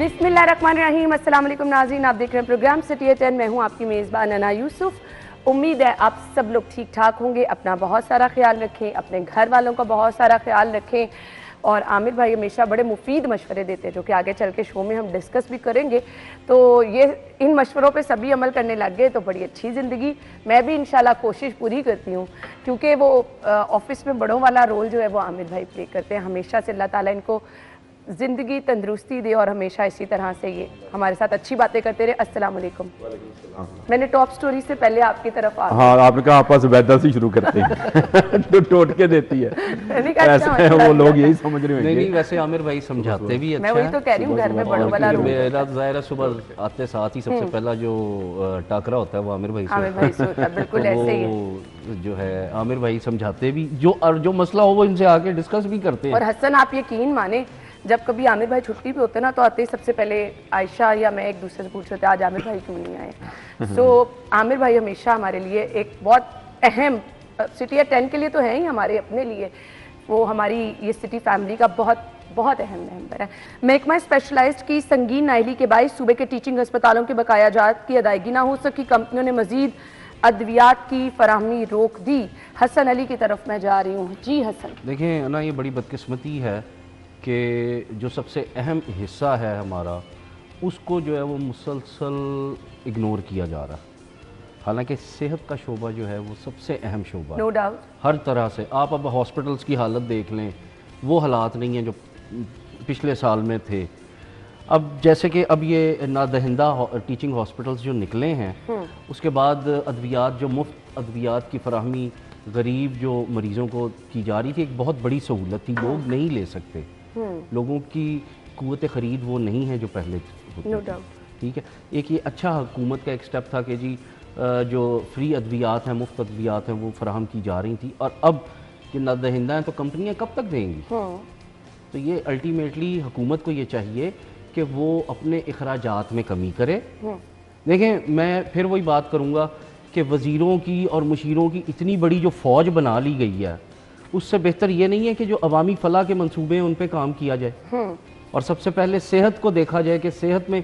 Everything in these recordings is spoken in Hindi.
बिस्मिल्लाहिर्रहमानिर्रहीम। अस्सलाम वालेकुम नाज़रीन, आप देख रहे हैं प्रोग्राम सिटी एट 10। मैं हूं आपकी मेज़बान अना यूसुफ। उम्मीद है आप सब लोग ठीक ठाक होंगे। अपना बहुत सारा ख्याल रखें, अपने घर वालों का बहुत सारा ख्याल रखें। और आमिर भाई हमेशा बड़े मुफीद मशवरे देते हैं जो कि आगे चल के शो में हम डिस्कस भी करेंगे। तो ये इन मशवरों पे सभी अमल करने लग गए तो बड़ी अच्छी ज़िंदगी। मैं भी इंशाल्लाह कोशिश पूरी करती हूँ, क्योंकि वो ऑफिस में बड़ों वाला रोल जो है वो आमिर भाई प्ले करते हैं। हमेशा से अल्लाह ताला इनको ज़िंदगी तंदुरुस्ती दे और हमेशा इसी तरह से ये हमारे साथ अच्छी बातें करते रहे। अस्सलाम वालेकुम। मैंने टॉप स्टोरी से पहले आपकी तरफ हाँ, आपने कहा आपस वैदा से शुरू करते हैं तो टोट के देती है। ऐसे वो लोग यही समझ रहे हैं। नहीं, वैसे आमिर भाई समझाते भी अच्छा है। मैं वही तो कह रही हूँ, घर में बड़ों वाला रोल। मेरा ज़ाहिर है सुबह आते साथ ही सबसे पहला जो टाकरा होता है वो आमिर भाई से होता है। बिल्कुल ऐसे ही है। जो है आमिर भाई समझाते भी, जो मसला हो वो इनसे आके डिस्कस भी करते हैं। और हसन, आप यकीन माने, जब कभी आमिर भाई छुट्टी पे होते ना तो आते ही सबसे पहले आयशा या मैं एक दूसरे से पूछ रहे थे आज आमिर भाई क्यों नहीं आए। सो आमिर भाई हमेशा हमारे लिए एक बहुत अहम, सिटी एट 10 के लिए तो है ही, हमारे अपने लिए वो हमारी ये सिटी फैमिली का बहुत बहुत अहम मेंबर है। महकमा स्पेशलाइज्ड की संगीन नाअहली के बायस सूबे के टीचिंग अस्पतालों के बकाया जात की अदायगी ना हो सकी। कंपनियों ने मजीद अद्वियात की फराहमी रोक दी। हसन अली की तरफ मैं जा रही हूँ। जी हसन। देखें ना, ये बड़ी बदकिस्मती है कि जो सबसे अहम हिस्सा है हमारा, उसको जो है वो मुसलसल इग्नोर किया जा रहा है। हालांकि सेहत का शोबा जो है वो सबसे अहम शोबा है। No doubt. हर तरह से आप अब हॉस्पिटल्स की हालत देख लें, वो हालात नहीं हैं जो पिछले साल में थे। अब जैसे कि अब ये नादहिंदा टीचिंग हॉस्पिटल्स जो निकले हैं, उसके बाद अद्वियात, जो मुफ्त अद्वियात की फराहमी गरीब जो मरीज़ों को की जा रही थी, एक बहुत बड़ी सहूलत थी। लोग नहीं ले सकते, लोगों की कुव्वत ख़रीद वो नहीं है जो पहले होती थी। ठीक है, एक ये अच्छा हुकूमत का एक स्टेप था कि जी जो फ्री अद्वियात हैं, मुफ्त अद्वियात हैं, वो फराहम की जा रही थी। और अब ये नादहिंदा हैं तो कंपनियां कब तक देंगी? तो ये अल्टीमेटली हुकूमत को ये चाहिए कि वो अपने अखराजात में कमी करे। देखें, मैं फिर वही बात करूँगा कि वज़ीरों की और मुशीरों की इतनी बड़ी जो फ़ौज बना ली गई है, उससे बेहतर ये नहीं है कि जो अवामी फलाह के मंसूबे हैं उन पे काम किया जाए और सबसे पहले सेहत को देखा जाए कि सेहत में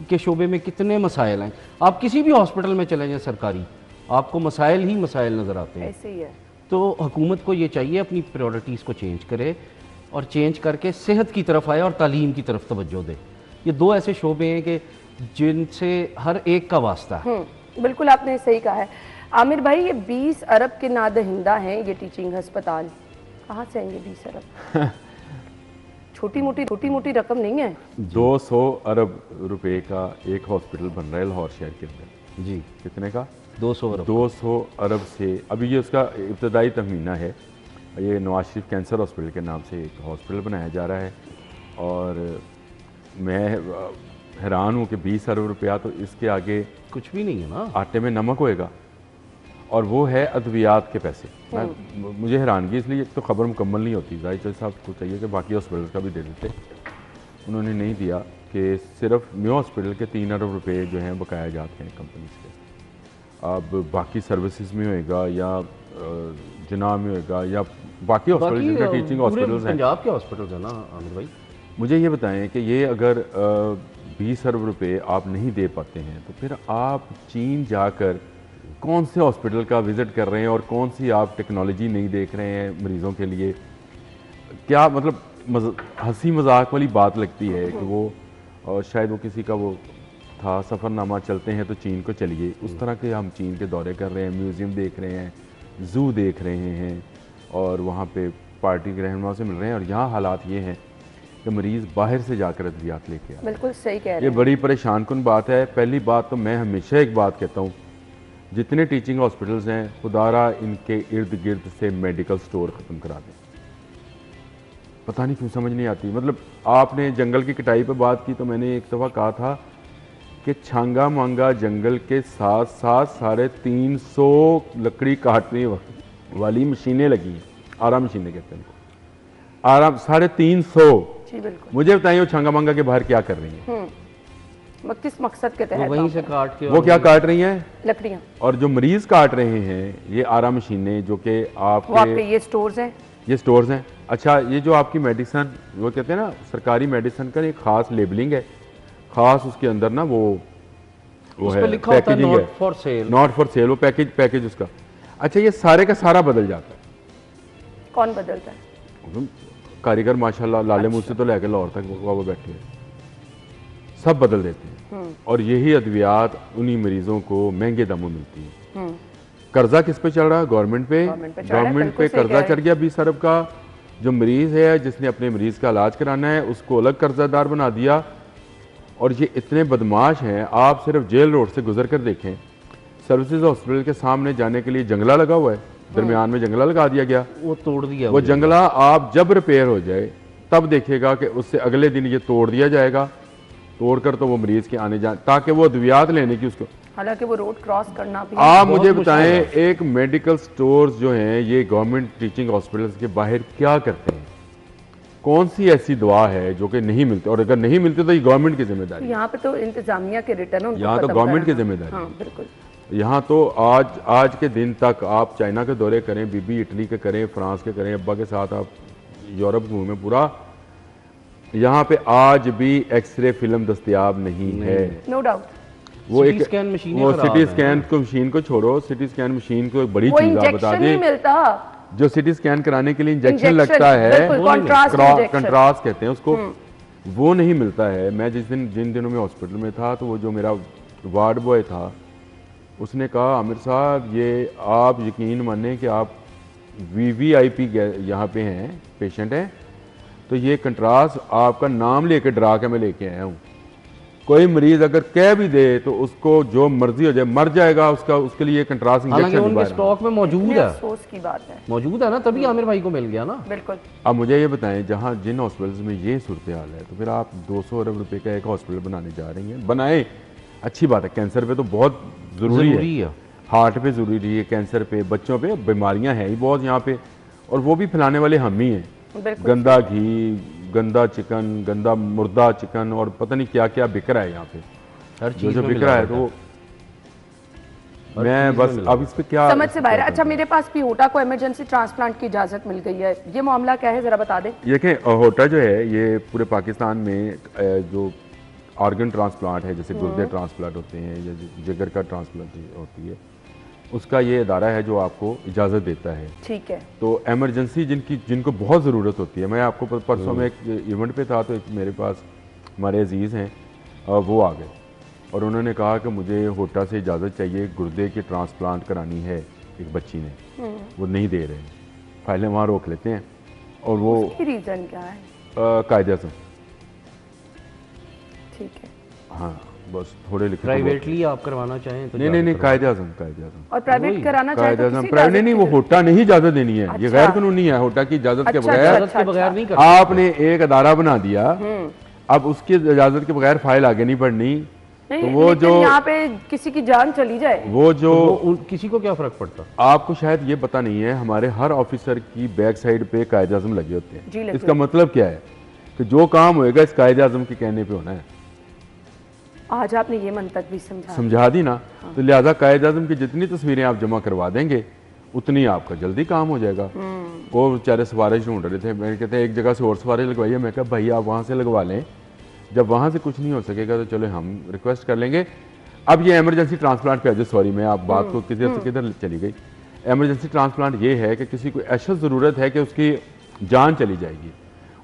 के शोबे में कितने मसाइल हैं। आप किसी भी हॉस्पिटल में चले जाएं सरकारी, आपको मसाइल ही मसाइल नज़र आते हैं। ऐसे ही है। तो हुकूमत को ये चाहिए अपनी प्रायोरिटीज़ को चेंज करे और चेंज करके सेहत की तरफ आए और तालीम की तरफ तवज्जो दे। ये दो ऐसे शोबे हैं कि जिनसे हर एक का वास्ता है। बिल्कुल आपने सही कहा है आमिर भाई। ये 20 अरब के नादहिंदा हैं ये टीचिंग अस्पताल। कहाँ से आएंगे 20 अरब? छोटी मोटी रकम नहीं है। 200 अरब रुपए का एक हॉस्पिटल बन रहा है लाहौर शहर के अंदर। जी, कितने का? 200 अरब। 200 अरब से अभी ये उसका इब्तदाई तखमीना है। ये नवाज शरीफ कैंसर हॉस्पिटल के नाम से एक हॉस्पिटल बनाया जा रहा है और मैं हैरान हूँ कि 20 अरब रुपया तो इसके आगे कुछ भी नहीं है ना, आटे में नमक होएगा। और वो है अद्वियात के पैसे। मुझे हैरानगी इसलिए तो खबर मुकम्मल नहीं होती। जाहिर साहब को चाहिए कि बाकी हॉस्पिटल का भी दे देते, उन्होंने नहीं दिया कि सिर्फ न्यू हॉस्पिटल के 3 अरब रुपये जो हैं बकाया जाते हैं कंपनी से। अब बाकी सर्विसेज में होएगा या जना में होएगा या बाकी हॉस्पिटल जिनके टीचिंग हॉस्पिटल्स हैं, पंजाब के हॉस्पिटल्स है ना आमिर भाई। मुझे ये बताएं कि ये अगर 20 अरब रुपये आप नहीं दे पाते हैं तो फिर आप चीन जाकर कौन से हॉस्पिटल का विज़िट कर रहे हैं और कौन सी आप टेक्नोलॉजी नहीं देख रहे हैं मरीज़ों के लिए? क्या मतलब हंसी मजाक वाली बात लगती है कि वो शायद वो किसी का वो था सफ़रनामा, चलते हैं तो चीन को चलिए, उस तरह के हम चीन के दौरे कर रहे हैं, म्यूज़ियम देख रहे हैं, ज़ू देख रहे हैं और वहाँ पे पार्टी के रहनुमा से मिल रहे हैं। और यहाँ हालात ये हैं कि मरीज़ बाहर से जाकर अद्वियात लेके आए। बिल्कुल सही कह रहे हैं। ये बड़ी परेशान कुन बात है। पहली बात तो मैं हमेशा एक बात कहता हूँ, जितने टीचिंग हॉस्पिटल्स हैं खुदारा इनके इर्द गिर्द से मेडिकल स्टोर ख़त्म करा दें। पता नहीं क्यों समझ नहीं आती। मतलब आपने जंगल की कटाई पर बात की तो मैंने एक दफ़ा कहा था कि छांगा मांगा जंगल के साथ साथ 350 लकड़ी काटने वाली मशीनें लगी हैं। आराम मशीनें कहते हैं इनको, आराम 350। मुझे बताइए वो छांगा मांगा के बाहर क्या कर रही हैं? किस मकसद के तहत? वहीं से काट के वो क्या काट रही हैं? लकड़ियाँ। और जो मरीज काट रहे हैं ये आराम मशीनें जो कि आपके ये स्टोर्स हैं, ये स्टोर्स हैं। अच्छा, ये जो आपकी मेडिसन, वो कहते हैं ना सरकारी मेडिसन का एक ख़ास लेबलिंग है, खास उसके अंदर ना वो उस है पे लिखा होता है packaging not for sale. Not for sale, वो पैकेज उसका। अच्छा, ये सारे का सारा बदल जाता है। कौन बदलता है? कारीगर माशाल्लाह लाले मुंह से तो लेकर लाहौर तक वो बैठे हैं, सब बदल देते हैं। और यही अद्वियात उन्हीं मरीजों को महंगे दामों मिलती है। कर्जा किस पे चढ़ रहा है? गवर्नमेंट पे। गवर्नमेंट पे कर्जा चढ़ गया 20 अरब का। जो मरीज है जिसने अपने मरीज का इलाज कराना है उसको अलग कर्जादार बना दिया। और ये इतने बदमाश हैं, आप सिर्फ जेल रोड से गुजर कर देखें, सर्विसेज हॉस्पिटल के सामने जाने के लिए जंगला लगा हुआ है, दरमियान में जंगला लगा दिया गया, वो तोड़ दिया। वो जंगला आप जब रिपेयर हो जाए तब देखिएगा कि उससे अगले दिन ये तोड़ दिया जाएगा, तोड़कर तो वो मरीज के आने जाए ताकि वो अद्वियात लेने की उसको। हालांकि वो रोड क्रॉस करना भी आप मुझे बताएं, एक मेडिकल स्टोर्स जो हैं ये गवर्नमेंट टीचिंग हॉस्पिटल्स के बाहर क्या करते हैं? कौन सी ऐसी दवा है जो कि नहीं मिलती? और अगर नहीं मिलती तो ये गवर्नमेंट की जिम्मेदारी है। यहाँ पे तो इंतजामिया के रिटर्न है, यहाँ तो गवर्नमेंट की जिम्मेदारी हाँ, है। बिल्कुल। यहाँ तो आज के दिन तक आप चाइना के दौरे करें, बीबी इटली के करें, फ्रांस के करें, अब्बा के साथ आप यूरोप घूमें पूरा, यहाँ पे आज भी एक्सरे फिल्म दस्तयाब नहीं है। No doubt. वो एक स्कैन मशीन, वो सिटी स्कैन को मशीन को छोड़ो, सिटी स्कैन मशीन को एक बड़ी वो चीज आप बता इंजेक्शन नहीं दें, मिलता जो सिटी स्कैन कराने के लिए इंजेक्शन इंजेक्शन, लगता है, बिल्कुल, contrast injection। कंट्रास्ट कहते हैं उसको, वो नहीं मिलता है। मैं जिन दिनों में हॉस्पिटल में था तो वो जो मेरा वार्ड बॉय था उसने कहा, आमिर साहब ये आप यकीन माने कि आप वीवीआईपी यहाँ पे हैं, पेशेंट हैं, तो ये कंट्रास्ट आपका नाम लेके डरा के मैं लेके आया हूँ। कोई मरीज अगर कह भी दे तो उसको जो मर्जी हो जाए, मर जाएगा उसका, उसके लिए कंट्रास्ट हालांकि इंजेक्शन उनके स्टॉक में मौजूद है, अफसोस की बात है। मौजूद है ना, तभी आमिर भाई को मिल गया ना। बिल्कुल। अब मुझे ये बताएं, जहाँ जिन हॉस्पिटल्स में ये सूरत हाल है तो फिर आप 200 अरब रुपए का एक हॉस्पिटल बनाने जा रही हैं। बनाए, अच्छी बात है, कैंसर पे तो बहुत ज़रूरी है, हार्ट पे ज़रूरी है, कैंसर पे, बच्चों पे बीमारियां हैं ही बहुत यहाँ पे, और वो भी फैलाने वाले हम ही हैं। गंदा घी, गंदा चिकन, गंदा मुर्दा चिकन और पता नहीं क्या क्या बिक रहा है यहाँ पे, हर चीज जो बिक रहा है। तो मैं बस अब इस पे क्या समझ से बाहर। अच्छा, मेरे पास भी होटा को इमरजेंसी ट्रांसप्लांट की इजाजत मिल गई है, ये मामला क्या है जरा बता दें। देखें, होटा जो है ये पूरे पाकिस्तान में जो ऑर्गन ट्रांसप्लांट है, जैसे गुर्दे ट्रांसप्लांट होते हैं या जिगर का ट्रांसप्लांट होती है, उसका ये अदारा है जो आपको इजाज़त देता है। ठीक है। तो एमरजेंसी जिनको बहुत ज़रूरत होती है, मैं आपको परसों में एक इवेंट पे था तो एक मेरे पास हमारे अजीज़ हैं, वो आ गए और उन्होंने कहा कि मुझे होटा से इजाज़त चाहिए, गुर्दे की ट्रांसप्लांट करानी है। एक बच्ची ने, वो नहीं दे रहे, फाइलें वहाँ रोक लेते हैं। और वो रीज़न क्या है? कायदे आज़म। ठीक है। हाँ, बस थोड़े लिखे प्राइवेटली आप करवाना चाहें तो नहीं, कायदे आज़म और प्राइवेट कराना चाहे तो किसी प्राइवेट नहीं, वो होटा नहीं इजाज़त देनी है। ये गैर कानूनी है, होटा की इजाज़त के बगैर नहीं कर। आपने एक अदारा बना दिया, अब उसकी इजाज़त के बगैर फाइल आगे नहीं बढ़नी। तो वो जो यहाँ पे किसी की जान चली जाए, वो जो किसी को क्या फर्क पड़ता? आपको शायद ये पता नहीं है, हमारे हर ऑफिसर की बैक साइड पे कायदे आज़म लगे होते हैं। इसका मतलब क्या है कि जो काम होएगा इस कायदे आज़म के कहने पे होना है। आज आपने ये मंतक भी समझा दी ना। हाँ। तो लिहाजा कायदे आज़म की जितनी तस्वीरें आप जमा करवा देंगे उतनी आपका जल्दी काम हो जाएगा। वो बेचारे सिफारिश ढूंढ रहे थे, मैंने कहते एक जगह से और सिफारिश लगवाइए। मैं कहा भाई आप वहाँ से लगवा लें, जब वहाँ से कुछ नहीं हो सकेगा तो चलो हम रिक्वेस्ट कर लेंगे। अब ये एमरजेंसी ट्रांसप्लांट पे आ जाए, सॉरी मैं आप बात को किधर से किधर चली गई। एमरजेंसी ट्रांसप्लांट ये है कि किसी को ऐसा ज़रूरत है कि उसकी जान चली जाएगी,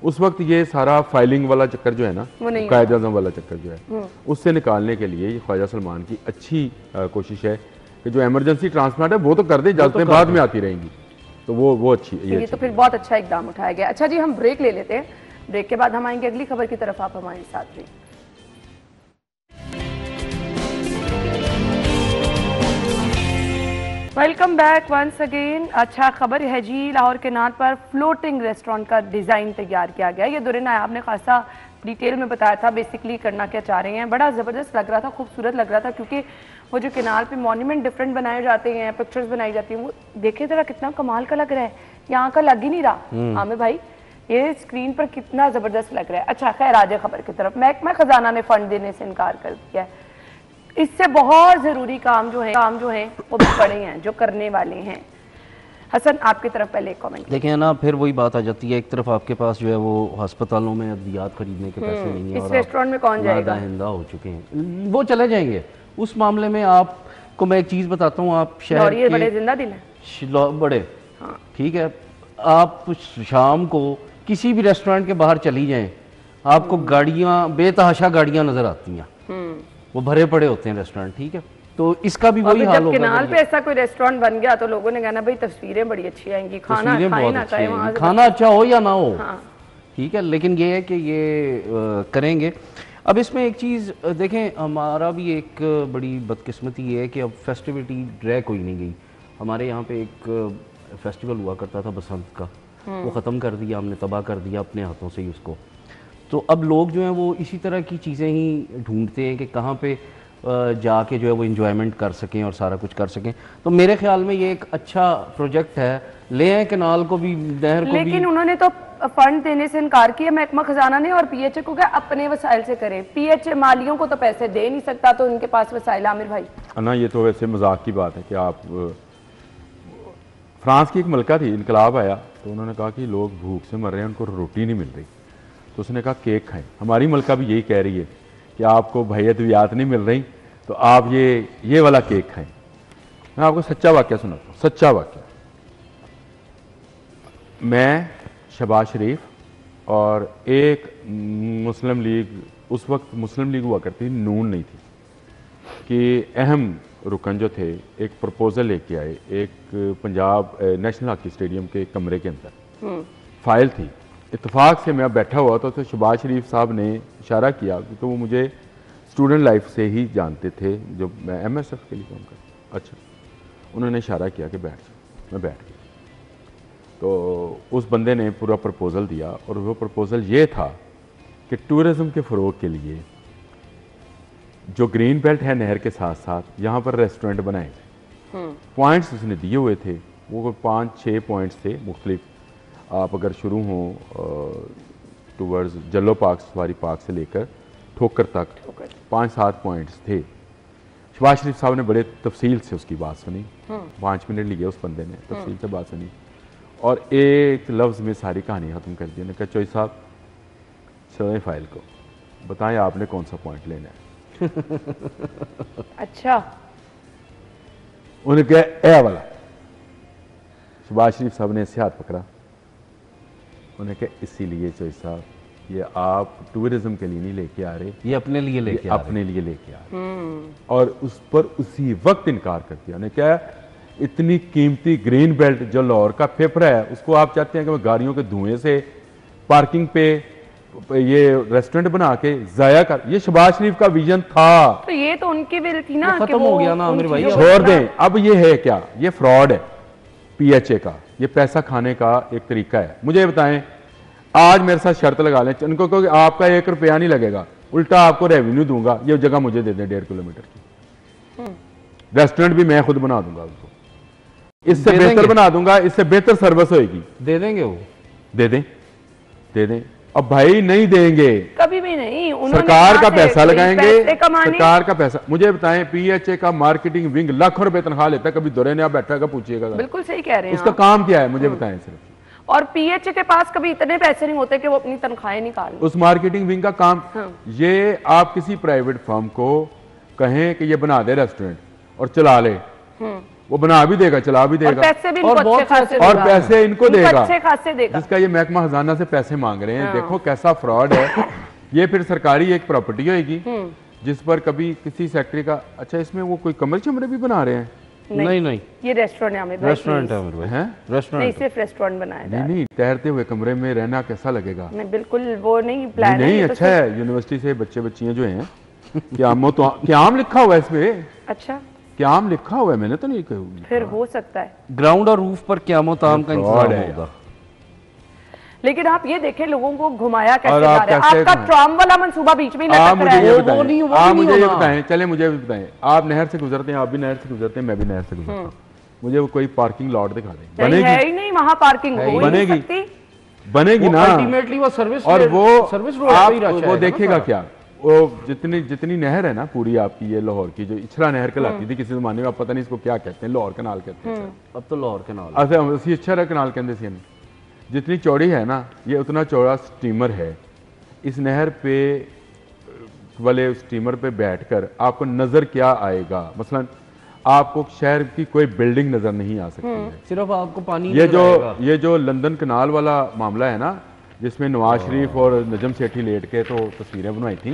उस वक्त ये सारा फाइलिंग वाला चक्कर जो है ना, कायदे आज़म वाला चक्कर जो है, उससे निकालने के लिए ये ख्वाजा सलमान की अच्छी कोशिश है कि जो एमरजेंसी ट्रांसप्लांट है वो तो कर दें, इजाज़तें बाद में आती रहेंगी। तो वो अच्छी ये तो फिर बहुत अच्छा इकदाम उठाया गया। अच्छा जी, हम ब्रेक ले लेते हैं, ब्रेक के बाद हम आएंगे अगली खबर की तरफ, आप हमारे साथ रहिए। Welcome back once again. अच्छा खबर है जी, लाहौर के नाद पर फ्लोटिंग रेस्टोरेंट का डिज़ाइन तैयार किया गया। ये दुरे नायाब ने खासा डिटेल में बताया था बेसिकली करना क्या चाह रहे हैं। बड़ा ज़बरदस्त लग रहा था, खूबसूरत लग रहा था, क्योंकि वो जो किनार पे मॉन्यूमेंट डिफरेंट बनाए जाते हैं, पिक्चर्स बनाई जाती हैं, वो देखे ज़रा कितना कमाल का लग रहा है। यहाँ का लग ही नहीं रहा आमिर भाई, ये स्क्रीन पर कितना ज़बरदस्त लग रहा है। अच्छा खैर, आज खबर की तरफ। महकमा खजाना ने फंड देने से इनकार कर दिया है। इससे बहुत ज़रूरी काम जो है वो भी पड़े हैं, जो करने वाले हैं। हसन आपकी तरफ पहले एक कमेंट। देखें ना, फिर वही बात आ जाती है, एक तरफ आपके पास जो है वो अस्पतालों में अद्वियात खरीदने के पैसे नहीं है, इस रेस्टोरेंट में कौन जाएगा? नादहिंदा हो चुके हैं, वो चले जाएंगे। उस मामले में आपको मैं एक चीज़ बताता हूँ, आप शहर के बड़े जिंदा दिल है बड़े, ठीक है, आप शाम को किसी भी रेस्टोरेंट के बाहर चली जाएं, आपको गाड़ियाँ, बेतहाशा गाड़ियाँ नजर आती हैं, वो भरे पड़े होते हैं रेस्टोरेंट, ठीक है। तो इसका भी वही हाल जब होगा। किनाल पे ऐसा कोई रेस्टोरेंट बन गया तो लोगों ने कहना भाई तस्वीरें बड़ी अच्छी आएंगी, खाना खाए ना खाए, वहाँ से खाना अच्छा हो या ना हो, ठीक है, लेकिन ये है कि ये करेंगे। अब इसमें एक चीज़ देखें, हमारा भी एक बड़ी बदकिस्मती ये है कि अब फेस्टिविटी रह कोई नहीं गई। हमारे यहाँ पे एक फेस्टिवल हुआ करता था बसंत का, वो ख़त्म कर दिया हमने, तबाह कर दिया अपने हाथों से ही उसको। तो अब लोग जो हैं वो इसी तरह की चीज़ें ही ढूंढते हैं कि कहाँ पे जाके जो है वो इंजॉयमेंट कर सकें और सारा कुछ कर सकें। तो मेरे ख्याल में ये एक अच्छा प्रोजेक्ट है, ले आए कैनाल को भी, नहर को भी। लेकिन उन्होंने तो फंड देने से इनकार किया महकमा खजाना ने, और पीएचए को क्या अपने वसाइल से करे। पीएचए मालियों को तो पैसे दे नहीं सकता, तो उनके पास वसाइल। आमिर भाई ना, ये तो वैसे मजाक की बात है कि आप, फ्रांस की एक मलका थी, इनकलाब आया तो उन्होंने कहा कि लोग भूख से मर रहे हैं, उनको रोटी नहीं मिल रही, तो उसने कहा केक खाएं। हमारी मलका भी यही कह रही है कि आपको भैयत नहीं मिल रही तो आप ये वाला केक खाएं। मैं आपको सच्चा वाक्य सुनाता हूँ, सच्चा वाक्य। मैं, शहबाज शरीफ और एक मुस्लिम लीग, उस वक्त मुस्लिम लीग हुआ करती थी, नून नहीं थी, कि अहम रुकन जो थे एक प्रपोजल लेके आए, एक पंजाब नेशनल हॉकी स्टेडियम के कमरे के अंदर फाइल थी। इत्तेफाक से मैं बैठा हुआ था तो शहबाज शरीफ साहब ने इशारा किया, क्योंकि वो मुझे स्टूडेंट लाइफ से ही जानते थे, जो मैं MSF के लिए काम करता। अच्छा, उन्होंने इशारा किया कि बैठ जाओ, मैं बैठ गया। तो उस बंदे ने पूरा प्रपोज़ल दिया, और वो प्रपोज़ल ये था कि टूरिज़म के फ़रोग के लिए जो ग्रीन बेल्ट है नहर के साथ साथ यहाँ पर रेस्टोरेंट बनाए थे। पॉइंट्स उसने दिए हुए थे, वो 5-6 पॉइंट्स थे मुख्तलिफ। आप अगर शुरू हों टूवर्ड्स जल्लो पार्क, सफारी पार्क से लेकर ठोकर तक 5-7 पॉइंट्स थे। शहबाज शरीफ साहब ने बड़े तफसील से उसकी बात सुनी, 5 मिनट लिए उस बंदे ने तफसील से बात सुनी, और एक लफ्ज़ में सारी कहानी ख़त्म कर दी। उन्होंने कहा चौधरी साहब चलें फाइल को, बताएं आपने कौन सा पॉइंट लेना है। अच्छा, उन्होंने कहा ए वाला। शहबाज शरीफ साहब ने इससे हाथ पकड़ा, उन्होंने कहा इसीलिए चौधरी साहब ये आप टूरिज्म के लिए नहीं लेके आ रहे, ये अपने लिए लेके आ रहे, अपने लिए लेके आ रहे। और उस पर उसी वक्त इनकार कर दिया। उन्होंने कहा इतनी कीमती ग्रीन बेल्ट जो लाहौर का फेफड़ा है, उसको आप चाहते हैं कि मैं गाड़ियों के धुएं से पार्किंग पे ये रेस्टोरेंट बना के जाया कर। ये शहबाज शरीफ का विजन था। तो ये तो उनकी विल थी ना, खत्म हो गया ना आमिर भाई। छोड़ दें, अब ये है क्या, ये फ्रॉड है पीएचए का, ये पैसा खाने का एक तरीका है। मुझे बताएं, आज मेरे साथ शर्त लगा लें, उनको कहो कि आपका 1 रुपया नहीं लगेगा, उल्टा आपको रेवेन्यू दूंगा, ये जगह मुझे दे दें 1.5 किलोमीटर की, रेस्टोरेंट भी मैं खुद बना दूंगा उसको, इससे बेहतर बना दूंगा, इससे बेहतर सर्विस होगी। दे देंगे वो, दे दें, दे दें। अब भाई नहीं देंगे, कभी भी नहीं। सरकार का पैसा लगाएंगे, सरकार का पैसा। मुझे बताएं, पीएचए का मार्केटिंग विंग लाखों रुपए तनख्वाह लेता है, कभी दौरे ने आप बैठा है पूछिएगा। बिल्कुल सही कह रहे हैं, उसका काम क्या है मुझे बताएं सिर्फ। और पीएचए के पास कभी इतने पैसे नहीं होते कि वो अपनी तनख्वाहें निकाल। उस मार्केटिंग विंग का काम, ये आप किसी प्राइवेट फर्म को कहें कि ये बना दे रेस्टोरेंट और चला ले, वो बना भी देगा, चला भी देगा, और पैसे भी और बहुत और पैसे इनको देगा, अच्छे खासे देगा, जिसका ये महकमा खजाना से पैसे मांग रहे हैं। देखो कैसा फ्रॉड है ये। फिर सरकारी एक प्रॉपर्टी होगी जिस पर कभी किसी सेक्टर का, अच्छा इसमें वो कोई कमरे चमरे भी बना रहे हैं? नहीं, ये रेस्टोरेंट है, रेस्टोरेंट है, रेस्टोरेंट नहीं, सिर्फ रेस्टोरेंट बनाया है। नहीं, तैरते हुए कमरे में रहना कैसा लगेगा? नहीं, बिल्कुल वो नहीं प्लान है। नहीं, अच्छा है, यूनिवर्सिटी से बच्चे बच्चियां जो हैं, क्याम लिखा हुआ है इसमें। अच्छा, क्याम लिखा हुआ है, मैंने तो नहीं कहा। फिर हो सकता है ग्राउंड और रूफ पर क़यामत आम का इंतजाम होगा। लेकिन आप ये देखें लोगों को घुमाया कैसे जा रहा है। आपका ट्राम वाला मंसूबा बीच में लटक रहा है। आप मुझे ये बताएं, चले मुझे बताएं, आप नहर से गुजरते हैं, आप भी नहर से गुजरते हैं, मैं भी नहर से गुजरता हूँ, मुझे वो कोई पार्किंग लॉट दिखा दें। बनेगी? है ही नहीं वहाँ पार्किंग, बनेगी ना, अल्टीमेटली वो सर्विस, और वो सर्विस रोड वो देखेगा क्या वो जितनी जितनी नहर है ना पूरी आपकी ये लाहौर की, जो इछरा नहर कहलाती थी किसी जमाने में, आप पता नहीं इसको क्या कहते हैं, लाहौर कनाल कहते हैं। अब तो लाहौर कनाल अच्छा ਅਸੀਂ इछरा कनाल कहते थे। जितनी चौड़ी है ना ये उतना चौड़ा स्टीमर है। इस नहर पे वाले स्टीमर पे बैठकर आपको नज़र क्या आएगा, मसलन आपको शहर की कोई बिल्डिंग नज़र नहीं आ सकती है, सिर्फ आपको पानी ये जो लंदन कनाल वाला मामला है ना, जिसमें नवाज शरीफ और नजम सेठी लेट के तो तस्वीरें बनवाई थी,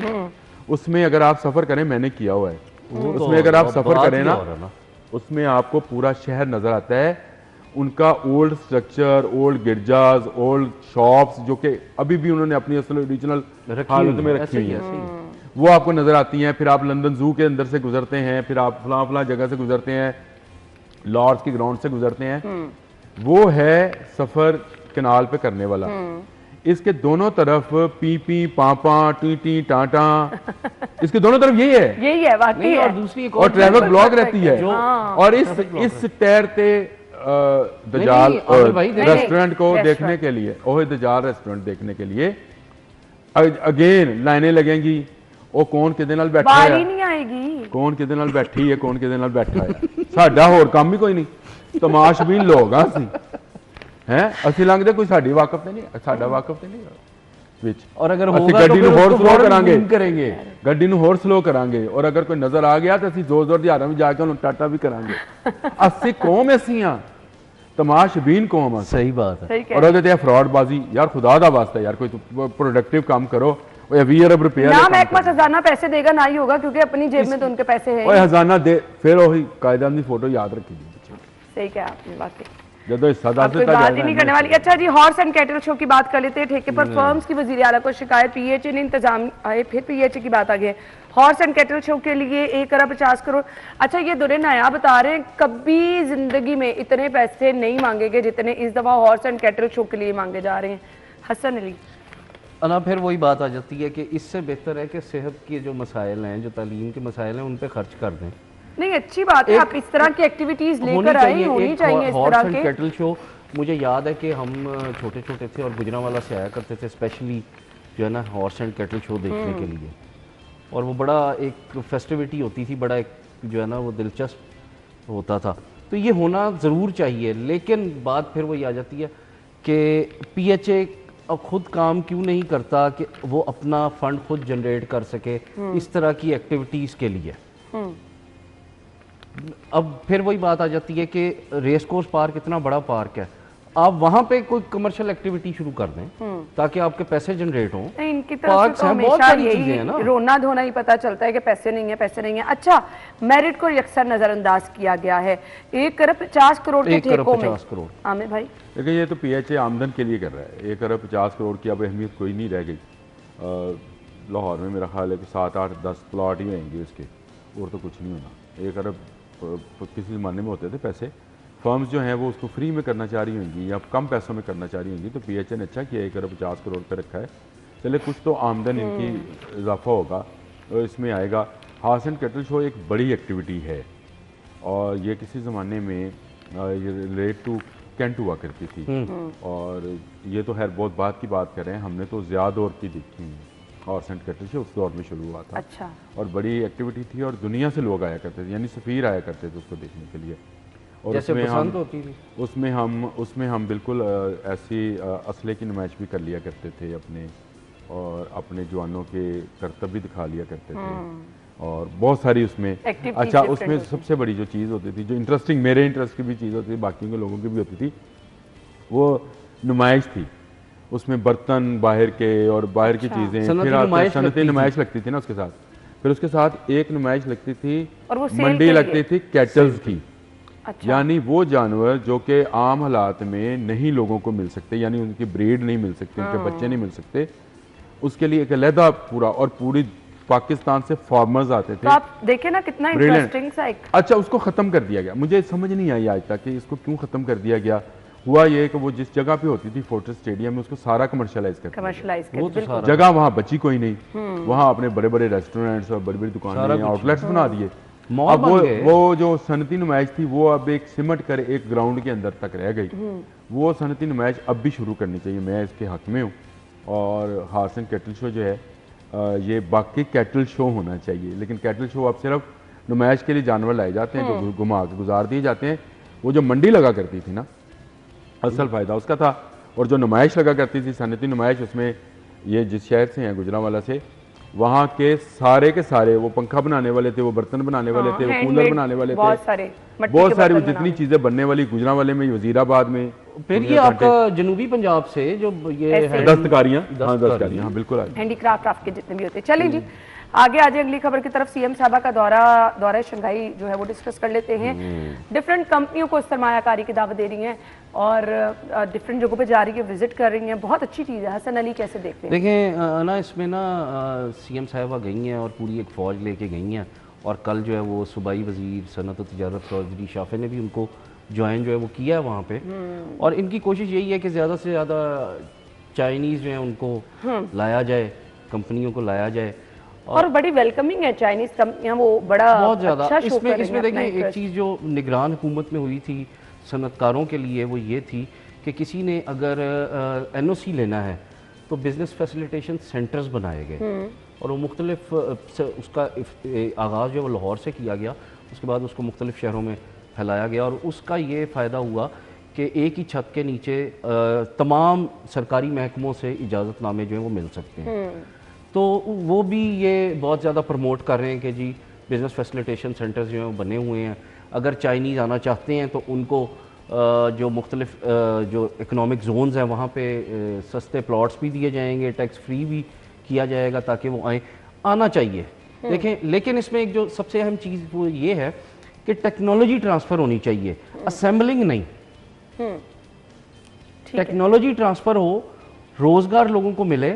उसमें अगर आप सफ़र करें, मैंने किया हुआ है, उसमें अगर आप सफ़र करें ना, उसमें आपको पूरा शहर नज़र आता है। उनका ओल्ड स्ट्रक्चर, ओल्ड गिरजाज, ओल्ड शॉप्स जो कि अभी भी उन्होंने अपनी असल ओरिजिनल हालत में रखी हुई है, वो आपको नज़र आती हैं। फिर आप लंदन जू के अंदर से गुजरते हैं, फिर आप फलां फलां जगह से गुजरते हैं, लॉर्ड्स की ग्राउंड से गुजरते हैं, वो है सफ़र कनाल पे करने वाला। इसके दोनों तरफ पी पी पापा टी टी टाटा, इसके दोनों तरफ यही है वाकई है। और दूसरी एक और ट्रैवल ब्लॉग रहती है, और इस तैरते दजाल रेस्टोरेंट को देखने के लिए, ओहे दजाल रेस्टोरेंट देखने के लिए अगेन लाइनें लगेंगी। ਉਹ ਕੌਣ ਕਿਹਦੇ ਨਾਲ ਬੈਠਾ ਹੈ, ਵਾਰੀ ਨਹੀਂ ਆਏਗੀ, ਕੌਣ ਕਿਹਦੇ ਨਾਲ ਬੈਠੀ ਹੈ, ਕੌਣ ਕਿਹਦੇ ਨਾਲ ਬੈਠਾ ਹੈ। ਸਾਡਾ ਹੋਰ ਕੰਮ ਹੀ ਕੋਈ ਨਹੀਂ, ਤਮਾਸ਼ਬੀਨ ਲੋਕ ਆ ਅਸੀਂ, ਹੈ ਅਸੀਂ ਲੰਘਦੇ, ਕੋਈ ਸਾਡੀ ਵਾਕਫ ਤੇ ਨਹੀਂ, ਸਾਡਾ ਵਾਕਫ ਤੇ ਨਹੀਂ ਵਿੱਚ। और अगर ਅਸੀਂ होगा ਗੱਡੀ तो ਨੂੰ फिर ਹੋਰ उसको ਸਲੋ फौरन ਕਰਾਂਗੇ, zoom करेंगे। ਗੱਡੀ ਨੂੰ ਹੋਰ ਸਲੋ ਕਰਾਂਗੇ, ਔਰ ਅਗਰ ਕੋਈ ਨਜ਼ਰ ਆ ਗਿਆ ਤਾਂ ਅਸੀਂ ਜ਼ੋਰ ਜ਼ੋਰ ਦੀ ਹਾਰਾਂ ਵਿੱਚ ਜਾ ਕੇ ਉਹਨੂੰ ਟਾਟਾ ਵੀ ਕਰਾਂਗੇ। ਅਸੀਂ ਕੌਮ ਐਸੀ ਆ, ਤਮਾਸ਼ਬੀਨ ਕੌਮ ਆ। सही बात है। और ਉਹਦੇ ਤੇ ਫਰਾਡਬਾਜ਼ੀ, ਯਾਰ ਖੁਦਾ ਦਾ ਵਾਸਤਾ यार कोई प्रोडक्टिव काम करो। 20 अरब रुपया ना महकमा खजाना पैसे देगा ना ही होगा, क्योंकि अपनी जेब में तो उनके पैसे हैं। ओए खजाना दे, फिर वही कायदान की फोटो याद रखी जी। सही क्या आपने बात जब हिस्सा अब कोई बात ही नहीं करने वाली। अच्छा जी, हॉर्स एंड कैटल शो की बात कर लेते हैं। ठेके पर फर्म्स की वजीर आला को शिकायत, पीएचए ने इंतजाम आए, फिर पीएचए की बात आ गई है। हॉर्स एंड कैटल शो के लिए 1 अरब 50 करोड़। अच्छा, ये दुरे नया बता रहे हैं, कभी जिंदगी में इतने पैसे नहीं मांगेंगे जितने इस दफा हॉर्स एंड कैटल शो के लिए मांगे जा रहे हैं। हसन अली अना, फिर वही बात आ जाती है कि इससे बेहतर है कि सेहत के जो मसाइल हैं, जो तालीम के मसाइल हैं, उन पे खर्च कर दें। नहीं, अच्छी बात है, आप इस तरह की एक्टिविटीज लेकर आए, होनी चाहिए इस तरह के। कैटल शो, मुझे याद है कि हम छोटे छोटे थे और गुजरांवाला से आया करते थे स्पेशली जो है ना हॉर्स एंड कैटल शो देखने के लिए, और वो बड़ा एक फेस्टिविटी होती थी, बड़ा एक जो है ना वो दिलचस्प होता था। तो ये होना ज़रूर चाहिए, लेकिन बात फिर वही आ जाती है कि पीएचए अब खुद काम क्यों नहीं करता कि वो अपना फंड खुद जनरेट कर सके इस तरह की एक्टिविटीज़ के लिए। अब फिर वही बात आ जाती है कि रेस कोर्स पार्क इतना बड़ा पार्क है, आप वहाँ पे कोई कमर्शियल एक्टिविटी शुरू कर दें ताकि आपके पैसे जनरेट हों। इनकी तरफ से तो हमेशा यही रोना धोना ही पता चलता है कि पैसे नहीं है, पैसे नहीं है। अच्छा, मेरिट को अक्सर नजरअंदाज किया गया है। 1 अरब 50 करोड़ के ठेकों में, आमिर भाई देखिए ये तो पीएचए आमदन के लिए कर रहा है। 1 अरब 50 करोड़ की अब अहमियत कोई नहीं रह गई। लाहौर में मेरा ख्याल है कि 7, 8, 10 प्लॉट ही होंगे उसके, और तो कुछ नहीं होना। 1 अरब किसी ज़माने में होते थे पैसे, फर्म्स जो हैं वो उसको फ्री में करना चाह रही होंगी या कम पैसों में करना चाह रही होंगी, तो पीएचए ने अच्छा किया 1 अरब 50 करोड़ पे रखा है। चले कुछ तो आमदन इनकी इजाफा होगा तो इसमें आएगा। हॉर्स एंड कैटल शो एक बड़ी एक्टिविटी है, और ये किसी ज़माने में ये रिलेट टू कैंट हुआ करती थी, और ये तो खैर बहुत बात की बात कर रहे हैं, हमने तो ज़्यादा दौर की देखी है हॉर्स एंड कैटल शो, उस दौर में शुरू हुआ था। अच्छा। और बड़ी एक्टिविटी थी, और दुनिया से लोग आया करते थे, यानी सफ़ीर आया करते थे उसको देखने के लिए। और जैसे पसंद होती थी उसमें हम बिल्कुल ऐसी असले की नुमाइश भी कर लिया करते थे अपने, और अपने जवानों के करतब भी दिखा लिया करते थे, और बहुत सारी उसमें। अच्छा, उसमें सबसे बड़ी जो चीज़ होती थी, जो इंटरेस्टिंग मेरे इंटरेस्ट की भी चीज़ होती थी, बाकी के लोगों की भी होती थी, वो नुमाइश थी। उसमें बर्तन बाहर के और बाहर की चीज़ें, फिर सनती नुमाइश लगती थी ना उसके साथ, फिर उसके साथ एक नुमाइश लगती थी, मंडी लगती थी कैटल्स की। अच्छा। यानी वो जानवर जो कि आम हालात में नहीं लोगों को मिल सकते, यानी उनकी ब्रीड नहीं मिल सकती, उनके बच्चे नहीं मिल सकते, उसके लिए एक अलहदा पूरा, और पूरी पाकिस्तान से फार्मर्स आते थे। तो आप देखें ना कितना इंटरेस्टिंग सा एक। अच्छा, उसको ख़त्म कर दिया गया, मुझे समझ नहीं आई आज तक कि इसको क्यों ख़त्म कर दिया गया। हुआ ये कि वो जिस जगह पे होती थी फोर्ट्रेस स्टेडियम में, उसको सारा कमर्शलाइज कर दिया। जगह वहाँ बची कोई नहीं, वहाँ अपने बड़े बड़े रेस्टोरेंट्स और बड़ी बड़ी दुकानें, आउटलेट्स बना दिए। अब वो जो सनती नुमाइश थी वो अब एक सिमट कर एक ग्राउंड के अंदर तक रह गई। वो सनती नुमाइश अब भी शुरू करनी चाहिए, मैं इसके हक में हूँ। और हॉर्स एंड कैटल शो जो है ये बाकी कैटल शो होना चाहिए। लेकिन कैटल शो अब सिर्फ नुमाइश के लिए जानवर लाए जाते हैं जो घुमा के गुजार दिए जाते हैं। वो जो मंडी लगा करती थी ना, असल फ़ायदा उसका था। और जो नुमाइश लगा करती थी, सनती नुमाइश, उसमें ये जिस शहर से हैं गुजरांवाला से, वहाँ के सारे वो पंखा बनाने वाले थे, वो बर्तन बनाने वाले थे, वो कूलर बनाने वाले थे, बहुत सारी जितनी चीज़ें बनने वाली गुजरांवाले में, वजीराबाद में। फिर ये आपका जनूबी पंजाब से जो ये दस्तकारियाँ, हाँ दस्तकारियाँ, हाँ बिल्कुल, हैंडीक्राफ्ट आपके जितने भी होते हैं। चलें जी आगे आ जाए अगली खबर की तरफ। सीएम साहबा का दौरा शंघाई जो है वो डिस्कस कर लेते हैं। डिफरेंट कंपनियों को सरमायाकारी की दावत दे रही हैं और डिफरेंट जगहों पे जा रही है, विजिट कर रही हैं, बहुत अच्छी चीज़ है। हसन अली कैसे देखते हैं? देखें ना, इसमें ना सीएम साहबा गई हैं और पूरी एक फ़ौज लेके गई हैं, और कल जो है वो सूबाई वज़ीर सनत और तिजारत चौधरी शाफे ने भी उनको ज्वाइन जो है वो किया है वहाँ पे। और इनकी कोशिश यही है कि ज़्यादा से ज़्यादा चाइनीज़ जो है उनको लाया जाए, कंपनियों को लाया जाए। और बड़ी वेलकमिंग है चाइनीज कंपनियां, वो बड़ा बहुत ज़्यादा अच्छा शो कर इसमें देखिए एक चीज़ जो निगरान हुकूमत में हुई थी सनतकारों के लिए, वो ये थी कि किसी ने अगर एनओसी लेना है तो बिज़नेस फैसिलिटेशन सेंटर्स बनाए गए, और वो मुख्तलिफ उसका आगाज़ जो है वो लाहौर से किया गया, उसके बाद उसको मुख्तलिफ शहरों में फैलाया गया, और उसका ये फ़ायदा हुआ कि एक ही छत के नीचे तमाम सरकारी महकमों से इजाज़तनामे जो हैं वो मिल सकते हैं। तो वो भी ये बहुत ज़्यादा प्रमोट कर रहे हैं कि जी बिज़नेस फैसिलिटेशन सेंटर्स जो हैं वो बने हुए हैं, अगर चाइनीज़ आना चाहते हैं तो उनको जो मुख्तलिफ जो इकनॉमिक जोन्स हैं वहाँ पे सस्ते प्लॉट्स भी दिए जाएंगे, टैक्स फ्री भी किया जाएगा ताकि वो आना चाहिए। देखें, लेकिन इसमें एक जो सबसे अहम चीज़ वो ये है कि टेक्नोलॉजी ट्रांसफ़र होनी चाहिए, असेंबलिंग नहीं। टेक्नोलॉजी ट्रांसफ़र हो, रोज़गार लोगों को मिले।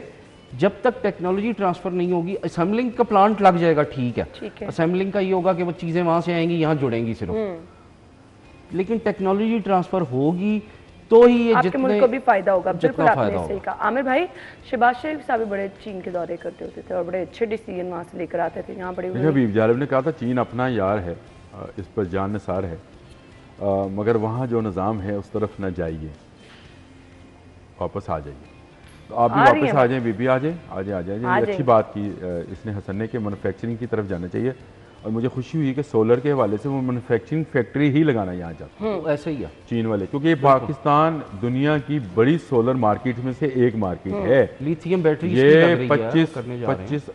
जब तक टेक्नोलॉजी ट्रांसफ़र नहीं होगी, असेंबलिंग का प्लांट लग जाएगा, ठीक है, असेंबलिंग का ये होगा कि वो चीज़ें वहाँ से आएंगी, यहाँ जुड़ेंगी सिर्फ। लेकिन टेक्नोलॉजी ट्रांसफ़र होगी तो ही ये आपके मुल्क को भी फायदा होगा। बिल्कुल आपने सही कहा। आमिर भाई, शहबाज शरीफ साहब भी बड़े चीन के दौरे करते होते थे और बड़े अच्छे डिसीजन वहाँ से लेकर आते थे। यहाँ बड़े हबीब जालिब ने कहा था चीन अपना यार है, इस पर जान निसार है, मगर वहाँ जो निज़ाम है उस तरफ न जाइए, वापस आ जाइए। तो आप भी वापस आ जाएं, बीबी आ जाए। अच्छी बात की इसने हसन ने कि मैन्युफैक्चरिंग की तरफ जाना चाहिए, और मुझे खुशी हुई कि सोलर के हवाले से वो मैन्युफैक्चरिंग फैक्ट्री ही लगाना यहाँ चाहते हैं। ऐसे ही है चीन वाले, क्योंकि पाकिस्तान दुनिया की बड़ी सोलर मार्केट में से एक मार्केट है। लिथियम बैटरी ये 25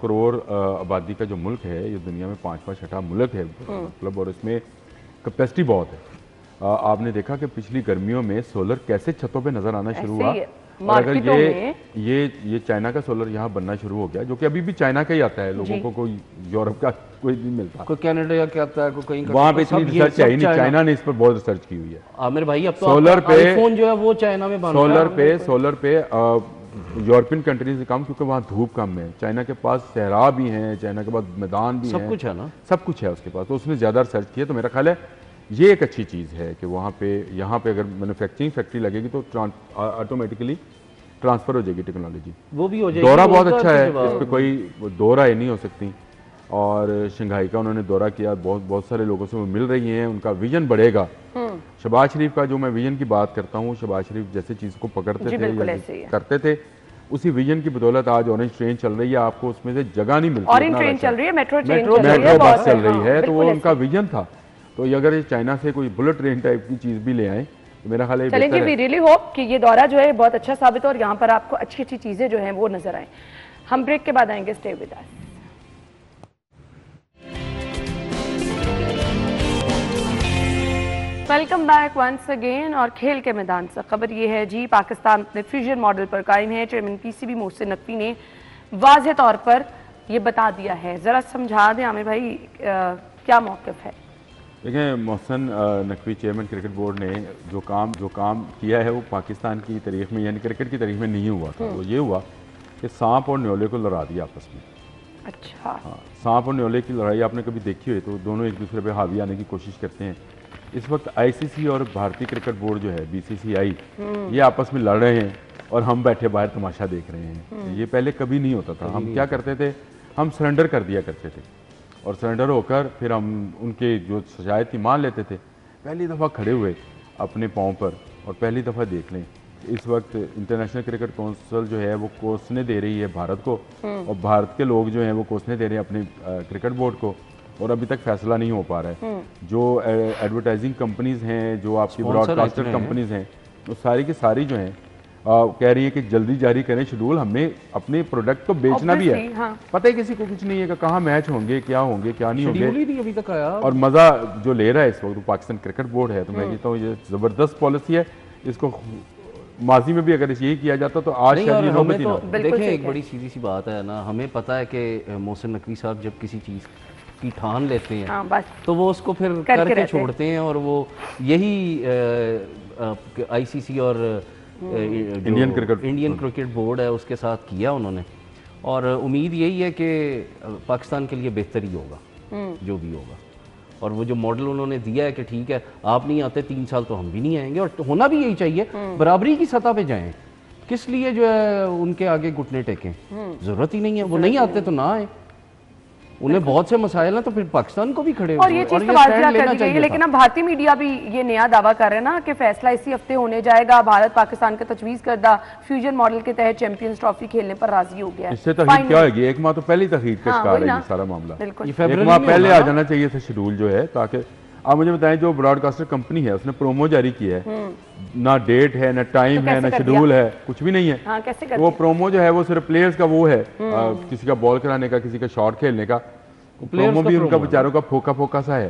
करोड़ आबादी का जो मुल्क है, ये दुनिया में 5वां-6वां मुल्क है मतलब, और इसमें कैपेसिटी बहुत है। आपने देखा कि पिछली गर्मियों में सोलर कैसे छतों पे नजर आना शुरू हुआ, और अगर ये चाइना का सोलर यहाँ बनना शुरू हो गया, जो कि अभी भी चाइना का ही आता है, लोगों को कोई यूरोप का कोई नहीं मिलता, कोई कनाडा का आता है, कोई कहीं का, वहाँ पे इतनी रिसर्च है नहीं। चाइना ने इस पर बहुत रिसर्च की हुई है। आमिर भाई, अब तो सोलर पे आईफोन जो है वो चाइना में बन रहा है। सोलर पे यूरोपियन कंट्रीज से कम, क्योंकि वहाँ धूप कम है। चाइना के पास सहरा भी हैं, चाइना के पास मैदान भी सब कुछ है ना, सब कुछ है उसके पास, तो उसने ज़्यादा रिसर्च किया। तो मेरा ख्याल है ये एक अच्छी चीज़ है कि वहाँ पे यहाँ पे अगर मैन्युफैक्चरिंग फैक्ट्री लगेगी तो ऑटोमेटिकली ट्रांसफ़र हो जाएगी टेक्नोलॉजी, वो भी हो जाएगी। दौरा बहुत अच्छा है, इस पर कोई दौरा ही नहीं हो सकती। और शंघाई का उन्होंने दौरा किया, बहुत सारे लोगों से वो मिल रही हैं, उनका विजन बढ़ेगा। शहबाज शरीफ का जो मैं विजन की बात करता हूँ, शहबाज शरीफ जैसे चीज़ को पकड़ते थे, करते थे, उसी विजन की बदौलत आज ऑरेंज ट्रेन चल रही है, आपको उसमें से जगह नहीं मिलती। ऑरेंज ट्रेन चल रही है, मेट्रो बस चल रही है, तो वो उनका विजन था। तो अगर ये चाइना से कोई बुलेट ट्रेन टाइप की चीज़ भी ले आए तो मेरा ख्याल है चलें जी, वी रियली होप कि ये दौरा जो है बहुत अच्छा साबित हो और यहाँ पर आपको अच्छी अच्छी चीज़ें जो हैं वो नजर आए। हम ब्रेक के बाद आएंगे, stay with us. Welcome back once again. और खेल के मैदान से खबर ये है जी, पाकिस्तान अपने फ्यूजन मॉडल पर कायम है। चेयरमैन पीसीबी मोहसिन नकवी ने वाज़ेह तौर पर ये बता दिया है, ज़रा समझा दें आमिर भाई क्या मौक़िफ़ है? देखिए, Mohsin Naqvi chairman cricket board ने जो काम किया है वो पाकिस्तान की तारीख में, यानी क्रिकेट की तारीख में नहीं हुआ था। वो ये हुआ कि सांप और न्योले को लड़ा दिया आपस में। अच्छा, हाँ, सांप और न्योले की लड़ाई आपने कभी देखी हो तो दोनों एक दूसरे पे हावी आने की कोशिश करते हैं। इस वक्त आईसीसी और भारतीय क्रिकेट बोर्ड जो है बीसीसीआई, ये आपस में लड़ रहे हैं और हम बैठे बाहर तमाशा देख रहे हैं। ये पहले कभी नहीं होता था। हम क्या करते थे, हम सरेंडर कर दिया करते थे, और सरेंडर होकर फिर हम उनके जो शिकायत थी मान लेते थे। पहली दफ़ा खड़े हुए अपने पाँव पर और पहली दफ़ा देख लें इस वक्त इंटरनेशनल क्रिकेट काउंसिल जो है वो कोसने दे रही है भारत को, और भारत के लोग जो हैं वो कोसने दे रहे हैं अपने क्रिकेट बोर्ड को, और अभी तक फैसला नहीं हो पा रहा है। जो एडवर्टाइजिंग कंपनीज हैं, जो आपकी ब्रॉडकास्टर कंपनीज हैं, वो सारी की सारी जो हैं कह रही है कि जल्दी जारी करें शेड्यूल, हमने अपने प्रोडक्ट को बेचना भी है। हाँ। पता है किसी को कुछ नहीं है कि कहाँ मैच होंगे, क्या होंगे, क्या नहीं होंगे, नहीं अभी तक आया। और मज़ा जो ले रहा है इस वक्त पाकिस्तान क्रिकेट बोर्ड है, तो मैं कहता हूँ ये ज़बरदस्त पॉलिसी है। इसको माजी में भी अगर यही किया जाता तो आज शायद ये नौबत ही ना होती। देखें, एक बड़ी सीधी सी बात है ना, हमें पता है कि मोहसिन नकवी साहब जब किसी चीज़ की ठान लेते हैं, हाँ, बस तो वो उसको फिर करके छोड़ते हैं, और वो यही आईसीसी और इंडियन क्रिकेट बोर्ड है उसके साथ किया उन्होंने, और उम्मीद यही है कि पाकिस्तान के लिए बेहतर ही होगा जो भी होगा। और वो जो मॉडल उन्होंने दिया है कि ठीक है आप नहीं आते 3 साल तो हम भी नहीं आएंगे, और होना भी यही चाहिए, बराबरी की सतह पे जाएं। किस लिए जो है उनके आगे घुटने टेकें, जरूरत ही नहीं है। वो नहीं आते तो ना आए, उन्हें बहुत से मसाइल हैं, तो फिर पाकिस्तान को भी खड़े और ये चीज तबादला कर दी गई। लेकिन अब भारतीय मीडिया भी ये नया दावा कर रहे हैं ना कि फैसला इसी हफ्ते होने जाएगा, भारत पाकिस्तान के तजवीज करदा फ्यूजन मॉडल के तहत चैंपियंस ट्रॉफी खेलने पर राजी हो गया है। इससे तहकीक क्या होगी? एक माह तो पहले ही तहकीक का शिकार है ये सारा मामला। एक माह पहले आ जाना चाहिए था शेड्यूल जो है, ताकि आप मुझे बताएं जो ब्रॉडकास्टर कंपनी है उसने प्रोमो जारी किया है, ना डेट है, ना टाइम है, ना शेड्यूल है, कुछ भी नहीं है। हाँ, कैसे कर वो प्रोमो जो है वो सिर्फ प्लेयर्स का वो है, किसी का बॉल कराने का, किसी का शॉट खेलने का, प्रोमो भी उनका बेचारों का फोका फोका सा है।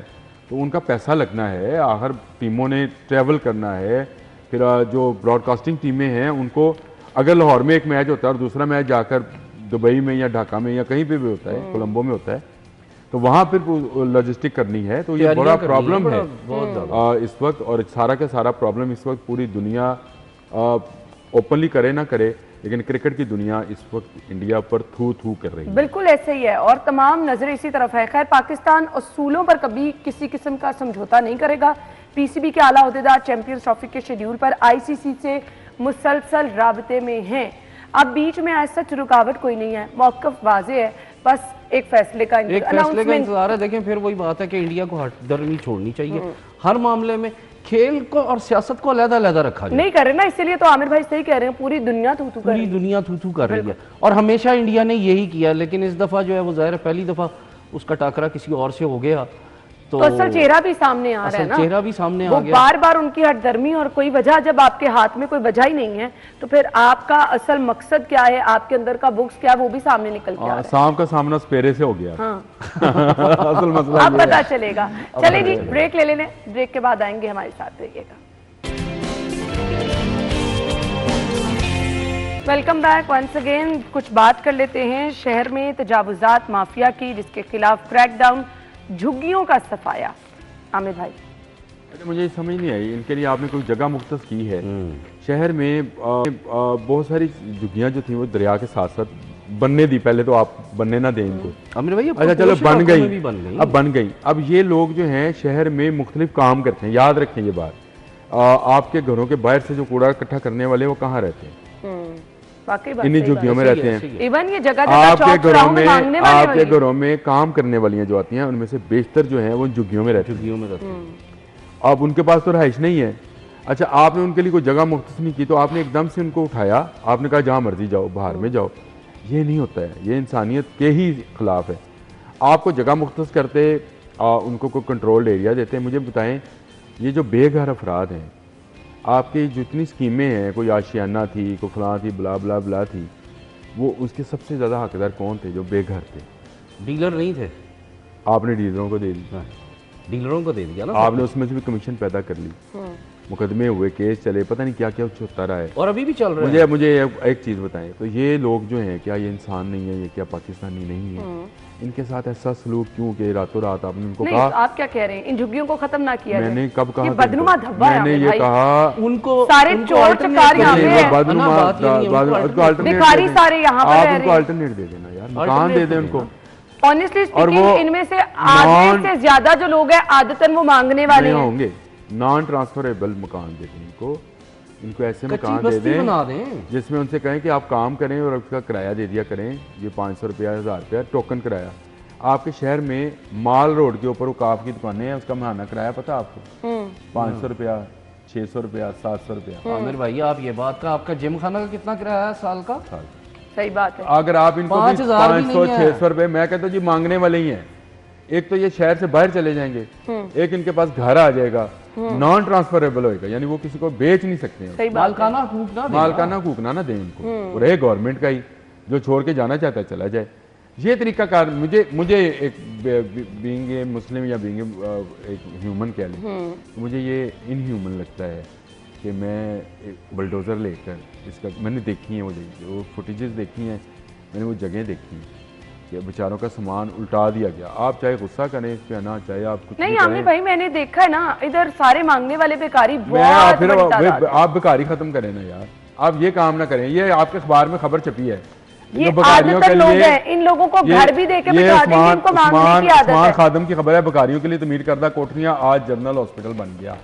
तो उनका पैसा लगना है, आखिर टीमों ने ट्रैवल करना है, फिर जो ब्रॉडकास्टिंग टीमें हैं उनको अगर लाहौर में एक मैच होता है और दूसरा मैच जाकर दुबई में या ढाका में या कहीं पे भी होता है, कोलंबो में होता है, तो वहाँ फिर लॉजिस्टिक करनी है। तो ये बड़ा प्रॉब्लम है इस वक्त, और सारा का सारा प्रॉब्लम इस वक्त पूरी दुनिया ओपनली करे ना करे, लेकिन क्रिकेट की दुनिया इस वक्त इंडिया पर थू थू कर रही है। बिल्कुल ऐसे ही है, और तमाम नजरें इसी तरफ है। खैर, पाकिस्तान उसूलों पर कभी किसी किस्म का समझौता नहीं करेगा। पीसीबी के आला अहदेदार चैंपियंस ट्रॉफी के शेड्यूल पर आईसीसी से मुसलसल राबते में हैं। अब बीच में आज सच रुकावट कोई नहीं है, मौक़िफ़ वाज़ेह है, बस एक फैसले का इंतजार है। देखें, फिर वही बात है कि इंडिया को हटदर नहीं छोड़नी चाहिए हर मामले में। खेल को और सियासत को अलग-अलग रखा जाए, नहीं कर रहे ना, इसीलिए तो आमिर भाई सही कह रहे हैं, पूरी दुनिया थू थू कर रही है। और हमेशा इंडिया ने यही किया, लेकिन इस दफा जो है वो जाहिर है पहली दफा उसका टाकरा किसी और से हो गया, तो असल चेहरा भी सामने आ रहा है ना, चेहरा भी सामने वो आ गया। बार बार उनकी हटधर्मी और कोई वजह, जब आपके हाथ में कोई वजह ही नहीं है तो फिर आपका असल मकसद क्या है, आपके अंदर का बुक्स क्या है, वो भी सामने निकल के आ रहा है। सांप का सामना सपेरे से हो गया। हाँ। असल मसला अब पता चलेगा। चलिए जी, ब्रेक ले लेने, ब्रेक के बाद आएंगे, हमारे साथ रहिएगा। Welcome back once again. कुछ बात कर लेते हैं शहर में तजावुजात माफिया की, जिसके खिलाफ क्रैकडाउन, झुग्गियों का सफाया। आमिर भाई, मुझे समझ नहीं आई, इनके लिए आपने कोई जगह मुख्तस की है? शहर में बहुत सारी झुग्गियां जो थी वो दरिया के साथ साथ बनने दी, पहले तो आप बनने ना दें इनको। आमिर भाई, अच्छा चलो बन गई, अब बन गई। अब ये लोग जो हैं शहर में मुख्तलिफ काम करते हैं, याद रखें ये बात। आपके घरों के बाहर से जो कूड़ा इकट्ठा करने वाले वो कहाँ रहते हैं? इन्हीं झुग्गियों में रहते हैं। इवन ये जगह आपके घरों में काम करने वालियां जो आती हैं उनमें से बेशतर जो हैं वो झुग्गियों में रहती हैं। अब उनके पास तो रहाइश नहीं है। अच्छा, आपने उनके लिए कोई जगह मुख्तस नहीं की, तो आपने एकदम से उनको उठाया, आपने कहा जहाँ मर्जी जाओ, बाहर में जाओ। ये नहीं होता है, ये इंसानियत के ही खिलाफ है। आपको जगह मुख्तस करते, उनको कोई कंट्रोल्ड एरिया देते। मुझे बताएं, ये जो बेघर अफराद हैं, आपकी जितनी स्कीमें हैं, कोई आशियाना थी, कोई फलां थी, ब्ला ब्ला ब्ला थी, वो उसके सबसे ज़्यादा हकदार कौन थे? जो बेघर थे। डीलर नहीं थे, आपने डीलरों को दे दी। डीलरों को दे दिया ना आपने, उसमें से भी कमीशन पैदा कर ली, मुकदमे हुए, केस चले, पता नहीं क्या क्या होता रहा है, और अभी भी चल रहा है। मुझे एक चीज़ बताएं, तो ये लोग जो हैं, क्या ये इंसान नहीं है? ये क्या पाकिस्तानी नहीं है? इनके साथ ऐसा सलूक क्यों कि रातों रात आपने उनको कहा? आप क्या कह रहे हैं, इन झुग्गियों को खत्म ना किया? मैंने कब कहा? बदनुमा धब्बा है। मैंने ये कहा उनको सारे चोर चकार यहाँ पे हैं, भिखारी सारे यहाँ पर रह रहे हैं। उनको अल्टरनेट दे देना यार, मकान दे दें उनको। ऑनेस्टली स्पीकिंग, इनमें से आधे से ज्यादा जो लोग हैं आदतन वो मांगने वाले होंगे। नॉन ट्रांसफरेबल मकान दे दें इनको ऐसे मकान दे दें जिसमें उनसे कहें कि आप काम करें और उसका किराया दे दिया करें, ये 500 रुपया, 1000 रुपया टोकन किराया। आपके शहर में माल रोड के ऊपर वो काफ की दुकानें हैं, उसका महीना किराया पता आपको? 500 रुपया, 600 रुपया, 700 रुपया। आमिर भाई आप ये बात का, आपका जिम खाना का कितना किराया है साल का? सही बात है। अगर आप इनको 5,000 भी 500 नहीं है। 600 रुपए, मैं कहता हूँ जी मांगने वाले ही हैं। एक तो ये शहर से बाहर चले जाएंगे, एक इनके पास घर आ जाएगा, नॉन ट्रांसफरेबल होएगा, यानी वो किसी को बेच नहीं सकते हैं। सही बात है। मालकाना हकूक ना देना। मालकाना हकूक ना दें उनको, और रहे गवर्नमेंट का ही, जो छोड़ के जाना चाहता है चला जाए। ये तरीका कार मुझे एक बीइंग ए मुस्लिम या बीइंग एक ह्यूमन कह लें, मुझे ये इनह्यूमन लगता है कि मैं एक बुलडोज़र लेकर इसका, मैंने देखी है वो फुटेजेस देखी हैं, मैंने वो जगह देखी हैं कि बेचारों का सामान उल्टा दिया गया। आप चाहे गुस्सा करें इस पे ना, चाहे आप कुछ नहीं भी आमिर करें, भाई मैंने देखा है ना, इधर सारे मांगने वाले बेकारी मैं बहुत फिर बड़ी तादाद है। आप बेकारी खत्म करें ना यार, आप ये काम ना करें। ये आपके अखबार में खबर छपी है, ये बकारियों आदतन लोग हैं, इन लोगों को घर भी देके बिठा देंगे, इनको मांगने की आदत है। खादम की खबर है, बकारियों के लिए तमीर करदा कोठरियां आज जनरल हॉस्पिटल बन गया।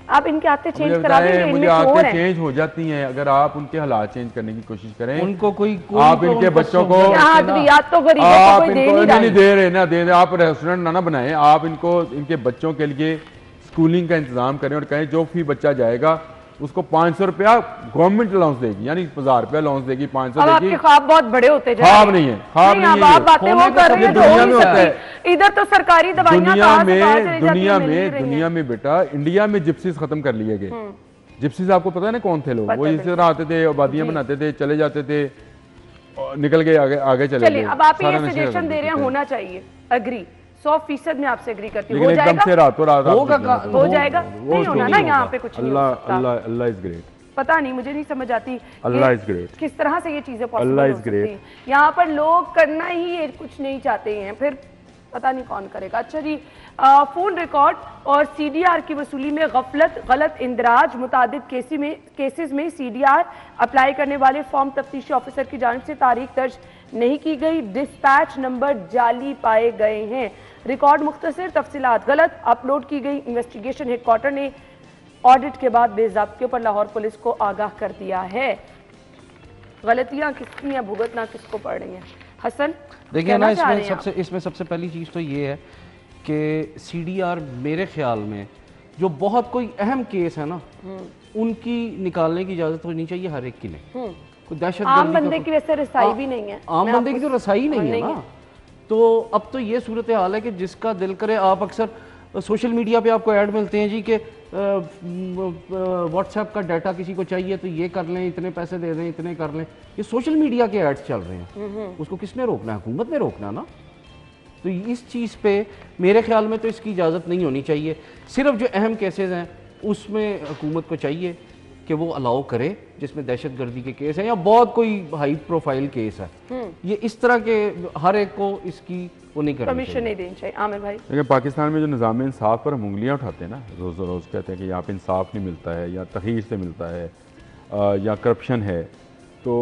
आप इनके आते चेंज मुझे करा देंगे, बताएं, इनमें मुझे चोर आते हैं। चेंज हो जाती हैं अगर आप उनके हालात चेंज करने की कोशिश करें। उनको कोई आप इनके बच्चों को, यहाँ अद्वियात तो गरीबों को आप कोई दे इनको नहीं रहा नहीं है। दे रहे ना, दे आप रेस्टोरेंट ना बनाएं, आप इनको इनके बच्चों के लिए स्कूलिंग का इंतजाम करें और कहें जो फी बच्चा जाएगा उसको 500 रुपया गवर्नमेंट अलाउंस देगी, यानी 1000 रुपया अलाउंस देगी, 500 अब देगी। आपके ख्वाब बहुत बड़े होते जा रहे हैं। ख्वाब नहीं है, ख्वाब नहीं अब है आप ये। बातें वो कर रहे हैं जो दुनिया हो में नहीं होता है। सकती। इधर तो सरकारी दवाइयां कहाँ से कहाँ चली जाती हैं, मिल नहीं रही हैं। दुनिया में बेटा, इंडिया में जिप्सीज खत्म कर लिए गए। जिप्सीज आपको पता है ना कौन थे लोग? वो इस तरह आते थे, आबादियां बनाते थे, चले जाते थे, और निकल गए आगे चले चलिए गए। अब आप सारा ये नशे सजेशन खत्म दे रहे हैं, करते थे। होना चाहिए, अग्री 100% मैं आपसे एग्री करती हूँ। लेकिन हो एकदम से जाएगा, रातों रात आप होगा जितना का- हो जाएगा, वो नहीं तो होना नहीं ना, होगा। यहाँ पे कुछ नहीं हो अल्लाह सकता। अल्लाह अल्लाह इज ग्रेट। पता नहीं, मुझे नहीं समझ आती अल्लाह ये is great. किस तरह से ये चीजें पॉसिबल अल्लाह हो is सकती great. हैं। यहाँ पर लोग करना ही ये कुछ नहीं चाहते हैं, फिर पता नहीं कौन करेगा। अच्छा जी, फोन रिकॉर्ड और सीडीआर की वसूली में गलत इंदराज, मुतादिद केसेस में सीडीआर अप्लाई करने वाले फॉर्म तफ्तीशी ऑफिसर की जानिब से तारीख दर्ज नहीं की गई, डिस्पैच नंबर जाली पाए गए हैं, रिकॉर्ड मुख्तसर, तफसीलात गलत अपलोड की गई। इन्वेस्टिगेशन हेडक्वार्टर ने ऑडिट के बाद बेज़ाब्तियों पर लाहौर पुलिस को आगाह कर दिया है। गलतियां किसकी हैं, भुगतना किसको पड़ रही हैं? हसन देखिए कहना ना, चाह रहे हैं आप? इसमें सबसे पहली चीज़ तो ये है कि सीडीआर मेरे ख्याल में जो बहुत कोई अहम केस है ना, उनकी निकालने की इजाज़त होनी चाहिए हर एक की नहीं। कोई दहशत आम बंदे की वैसे रसाई भी नहीं है, आम मैं बंदे की आपको- तो रसाई नहीं है नहीं ना। है। तो अब तो ये सूरत हाल है कि जिसका दिल करे, आप अक्सर सोशल मीडिया पे आपको ऐड मिलते हैं जी कि व्हाट्सएप का डाटा किसी को चाहिए तो ये कर लें, इतने पैसे दे दें, इतने कर लें। ये सोशल मीडिया के एड्स चल रहे हैं, उसको किसने रोकना है? हुकूमत ने रोकना ना। तो इस चीज़ पे मेरे ख्याल में तो इसकी इजाज़त नहीं होनी चाहिए। सिर्फ जो अहम केसेस हैं उसमें हुकूमत को चाहिए कि वो अलाउ करे, जिसमें दहशत गर्दी के केस हैं या बहुत कोई हाई प्रोफाइल केस है, ये इस तरह के हर एक को इसकी वो नहीं करनी परमिशन चाहिए। नहीं देनी चाहिए। आमिर भाई, लेकिन पाकिस्तान में जो निज़ाम इंसाफ पर हम उंगलियां उठाते हैं ना, रोज़ रोज़ कहते हैं कि यहाँ पे इंसाफ नहीं मिलता है, या तखीर से मिलता है, या करप्शन है, तो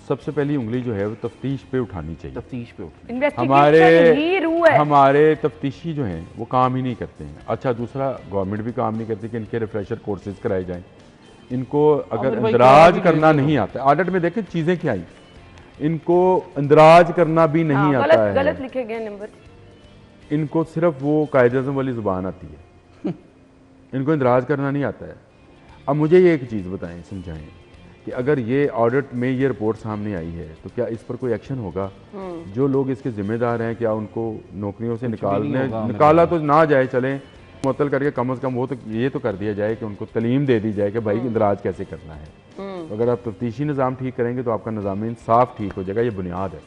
सबसे पहली उंगली जो है वो तफ्तीश पे उठानी चाहिए। तफ्तीश पे उठ इन्वेस्टिगेशन ही रूह है। हमारे तफ्तीशी जो हैं वो काम ही नहीं करते हैं। अच्छा, दूसरा गवर्नमेंट भी काम नहीं करती कि इनके रिफ्रेशर कोर्सेज कराए जाएं। इनको अगर आमिर भाई, इंदराज भी करना नहीं आता, ऑडिट में देखें चीज़ें क्या आई, इनको इंदराज करना भी नहीं हाँ, आता है। गलत लिखे गए नंबर। इनको सिर्फ वो कायदे-ए-आज़म वाली ज़ुबान आती है, इनको इंदराज करना नहीं आता है। अब मुझे ये एक चीज़ बताएं, समझाएं कि अगर ये ऑडिट में ये रिपोर्ट सामने आई है तो क्या इस पर कोई एक्शन होगा? जो लोग इसके जिम्मेदार हैं, क्या उनको नौकरियों से निकाला तो ना जाए, चलें मुअत्तल करके कम से कम वो तो ये तो कर दिया जाए कि उनको तालीम दे दी जाए कि भाई इंदराज कैसे करना है। तो अगर आप तफ्तीशी निज़ाम ठीक करेंगे तो आपका निज़ाम इंसाफ ठीक हो जाएगा, ये बुनियाद है।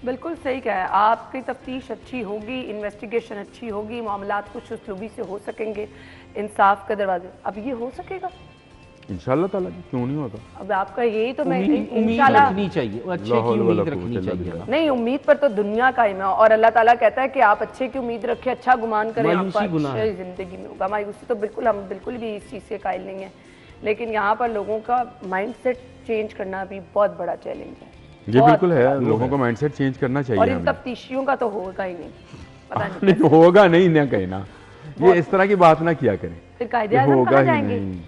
बिल्कुल सही कहा है, आपकी तफ्तीश अच्छी होगी, इन्वेस्टिगेशन अच्छी होगी, मामलात कुछ उसलूबी से हो सकेंगे, इंसाफ का दरवाजे। अब ये हो सकेगा इंशाअल्लाह ताला जी, क्यों नहीं होगा? अब आपका यही तो मैं उम्मीद इंशाल्लाह रखनी चाहिए, वो अच्छे की लाहौल उम्मीद वला रखनी कुव्वत इल्ला चाहिए ना। नहीं, उम्मीद पर तो दुनिया कायम है और अल्लाह ताला कहता है कि आप अच्छे की उम्मीद रखें, अच्छा गुमान करें, मायूसी आपको गुनाह अच्छी जिंदगी में होगा। मायूसी तो बिल्कुल, हम बिल्कुल भी इस चीज़ के कायल नहीं है, लेकिन यहाँ पर लोगों का माइंडसेट चेंज करना भी बहुत बड़ा चैलेंज है। ये बिल्कुल है, लोगों को माइंडसेट चेंज करना और चाहिए इन हमें। तफ्तीशियों का तो होगा ही नहीं, पता नहीं नहीं होगा नहीं ना कहना, ये इस तरह की बात ना किया करें। फिर कायदे ये आज़म होगा कहाँ ही जाएंगे? नहीं।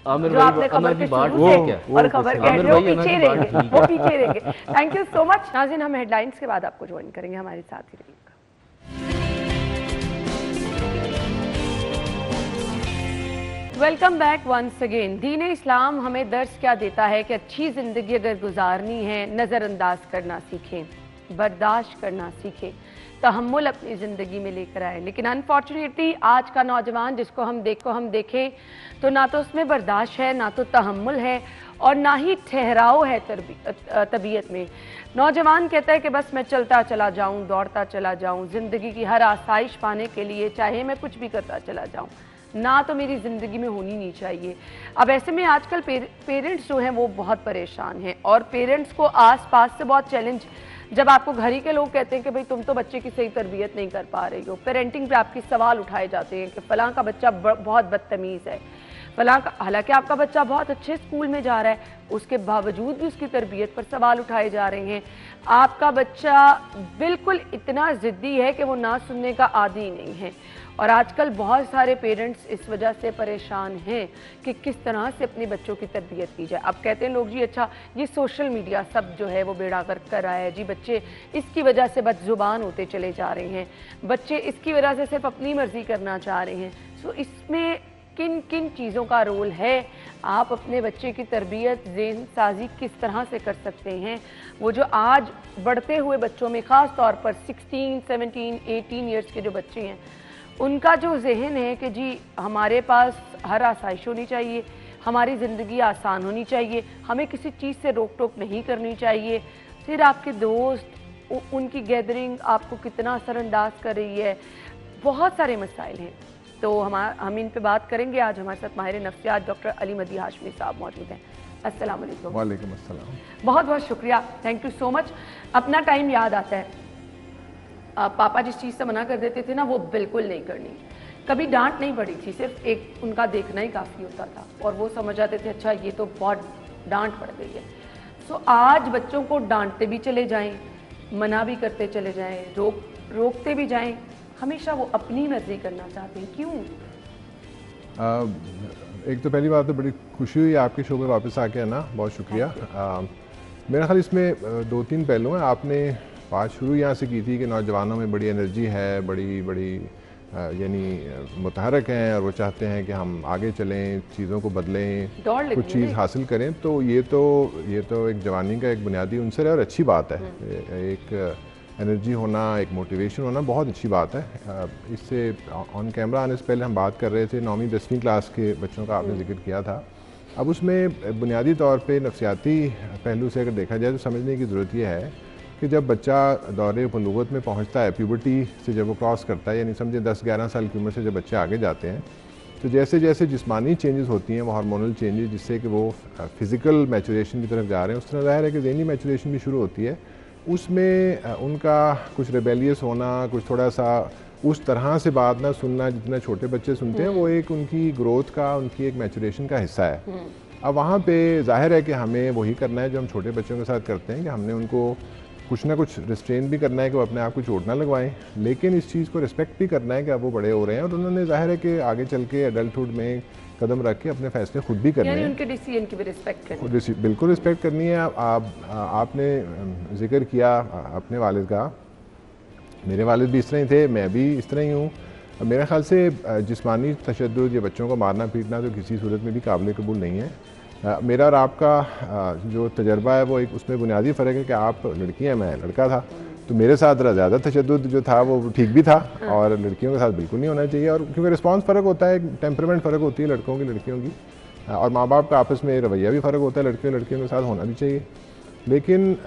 आमिर जो भाई, आपने खबर अनर के की बात शुरू ठीक से है। और खबर कह आमिर रहे हो भाई, अनर पीछे की बात रहेंगे, ठीक वो है। पीछे रहेंगे। थैंक यू सो मच नाज़रीन, हम हेडलाइंस के बाद आपको ज्वाइन करेंगे, हमारे साथ ही रहिएगा। Welcome back once again. दीन इस्लाम हमें दर्स क्या देता है कि अच्छी ज़िंदगी अगर गुजारनी है, नज़रअंदाज करना सीखें, बर्दाश्त करना सीखें, तहम्मुल अपनी ज़िंदगी में लेकर आए। लेकिन अनफॉर्चुनेटली आज का नौजवान जिसको हम देखें तो ना तो उसमें बर्दाश्त है, ना तो तहम्मुल है, और ना ही ठहराव है तबीयत में। नौजवान कहता है कि बस मैं चलता चला जाऊं, दौड़ता चला जाऊं, ज़िंदगी की हर आसाइश पाने के लिए चाहे मैं कुछ भी करता चला जाऊं, ना तो मेरी ज़िंदगी में होनी नहीं चाहिए। अब ऐसे में आजकल पेरेंट्स जो हैं वो बहुत परेशान हैं, और पेरेंट्स को आसपास से बहुत चैलेंज, जब आपको घर ही के लोग कहते हैं कि भाई तुम तो बच्चे की सही तरबियत नहीं कर पा रही हो, पेरेंटिंग पे आपके सवाल उठाए जाते हैं कि फ़लाँ का बच्चा बहुत बदतमीज़ है, फ़लाँ का, हालांकि आपका बच्चा बहुत अच्छे स्कूल में जा रहा है, उसके बावजूद भी उसकी तरबियत पर सवाल उठाए जा रहे हैं। आपका बच्चा बिल्कुल इतना ज़िद्दी है कि वो ना सुनने का आदी नहीं है। और आजकल बहुत सारे पेरेंट्स इस वजह से परेशान हैं कि किस तरह से अपने बच्चों की तरबियत की जाए। अब कहते हैं लोग जी अच्छा ये सोशल मीडिया सब जो है वो बेड़ा गर्क कर रहा है जी, बच्चे इसकी वजह से बदजुबान होते चले जा रहे हैं, बच्चे इसकी वजह से सिर्फ अपनी मर्जी करना चाह रहे हैं। सो इसमें किन किन चीज़ों का रोल है, आप अपने बच्चे की तरबियत ज़हन साजी किस तरह से कर सकते हैं। वो जो आज बढ़ते हुए बच्चों में ख़ास तौर पर 16, 17, 18 ईयर्स के जो बच्चे हैं, उनका जो जहन है कि जी हमारे पास हर आसाइश होनी चाहिए, हमारी ज़िंदगी आसान होनी चाहिए, हमें किसी चीज़ से रोक टोक नहीं करनी चाहिए, फिर आपके दोस्त उनकी गैदरिंग आपको कितना असरअंदाज कर रही है, बहुत सारे मसाइल हैं। तो हम इन पे बात करेंगे। आज हमारे साथ माहिर नफ्सियात डॉक्टर अली मदी हाशमी साहब मौजूद हैं। अस्सलाम वालेकुम। वालेकुम अस्सलाम। बहुत बहुत शुक्रिया, थैंक यू सो मच। अपना टाइम याद आता है, पापा जिस चीज़ से मना कर देते थे ना वो बिल्कुल नहीं करनी, कभी डांट नहीं पड़ी थी, सिर्फ एक उनका देखना ही काफ़ी होता था और वो समझ आते थे अच्छा ये तो बहुत डांट पड़ गई है। सो आज बच्चों को डांटते भी चले जाएं, मना भी करते चले जाएं, रोकते भी जाएं, हमेशा वो अपनी मर्जी करना चाहते हैं, क्यों? एक तो पहली बात तो बड़ी खुशी हुई आपके शो पे वापस आके, है ना, बहुत शुक्रिया। मेरा ख्याल इसमें 2-3 पहलू हैं। आपने बात शुरू यहाँ से की थी कि नौजवानों में बड़ी एनर्जी है, बड़ी बड़ी यानी मुतहरक हैं और वो चाहते हैं कि हम आगे चलें, चीज़ों को बदलें, कुछ चीज़ हासिल करें। तो ये तो एक जवानी का एक बुनियादी उनसर है और अच्छी बात है। एक एनर्जी होना, एक मोटिवेशन होना बहुत अच्छी बात है। इससे ऑन कैमरा आने से पहले हम बात कर रहे थे 9वीं 10वीं क्लास के बच्चों का आपने जिक्र किया था। अब उसमें बुनियादी तौर पे नफ्सियाती पहलू से अगर देखा जाए तो समझने की ज़रूरत यह है कि जब बच्चा दौरे बलूगत में पहुंचता है, प्यूबर्टी से जब वो क्रॉस करता है, यानी समझे 10-11 साल की उम्र से जब बच्चे आगे जाते हैं, तो जैसे जैसे जिस्मानी चेंजेस होती हैं, वो हार्मोनल चेंजेस, जिससे कि वो फिज़िकल मैचुरेशन की तरफ जा रहे हैं, उस तरह ज़ाहिर है कि ज़हनी मैचुरेशन भी शुरू होती है। उसमें उनका कुछ रेबेलियस होना, कुछ थोड़ा सा उस तरह से बात ना सुनना जितना छोटे बच्चे सुनते हैं, वो एक उनकी ग्रोथ का, उनकी एक मैचुरेशन का हिस्सा है। अब वहाँ पे जाहिर है कि हमें वही करना है जो हम छोटे बच्चों के साथ करते हैं कि हमने उनको कुछ ना कुछ रिस्ट्रेन भी करना है कि वो अपने आप को चोट ना लगवाएं, लेकिन इस चीज़ को रिस्पेक्ट भी करना है कि अब वो बड़े हो रहे हैं और उन्होंने जाहिर है कि आगे चल के एडल्टहुड में कदम रख के अपने फैसले खुद भी करने हैं, उनके डिसीजन की भी रिस्पेक्ट करनी, बिल्कुल रिस्पेक्ट करनी है। आपने जिक्र किया अपने वालिद का, मेरे वालिद भी इस तरह ही थे, मैं भी इस तरह ही हूँ। मेरे ख्याल से जिस्मानी तशद्दुद या बच्चों को मारना पीटना तो किसी सूरत में भी काबिल कबूल नहीं है। मेरा और आपका जो तजर्बा है वो एक उसमें बुनियादी फ़र्क है कि आप लड़की हैं, मैं लड़का था, तो मेरे साथ ज़्यादा तशद्दुद जो था वो ठीक भी था और लड़कियों के साथ बिल्कुल नहीं होना चाहिए। और क्योंकि रिस्पांस फ़र्क होता है, टेम्परामेंट फ़र्क होती है लड़कों की लड़कियों की, और माँ बाप का आपस में रवैया भी फ़र्क होता है, लड़कियों के साथ होना भी चाहिए। लेकिन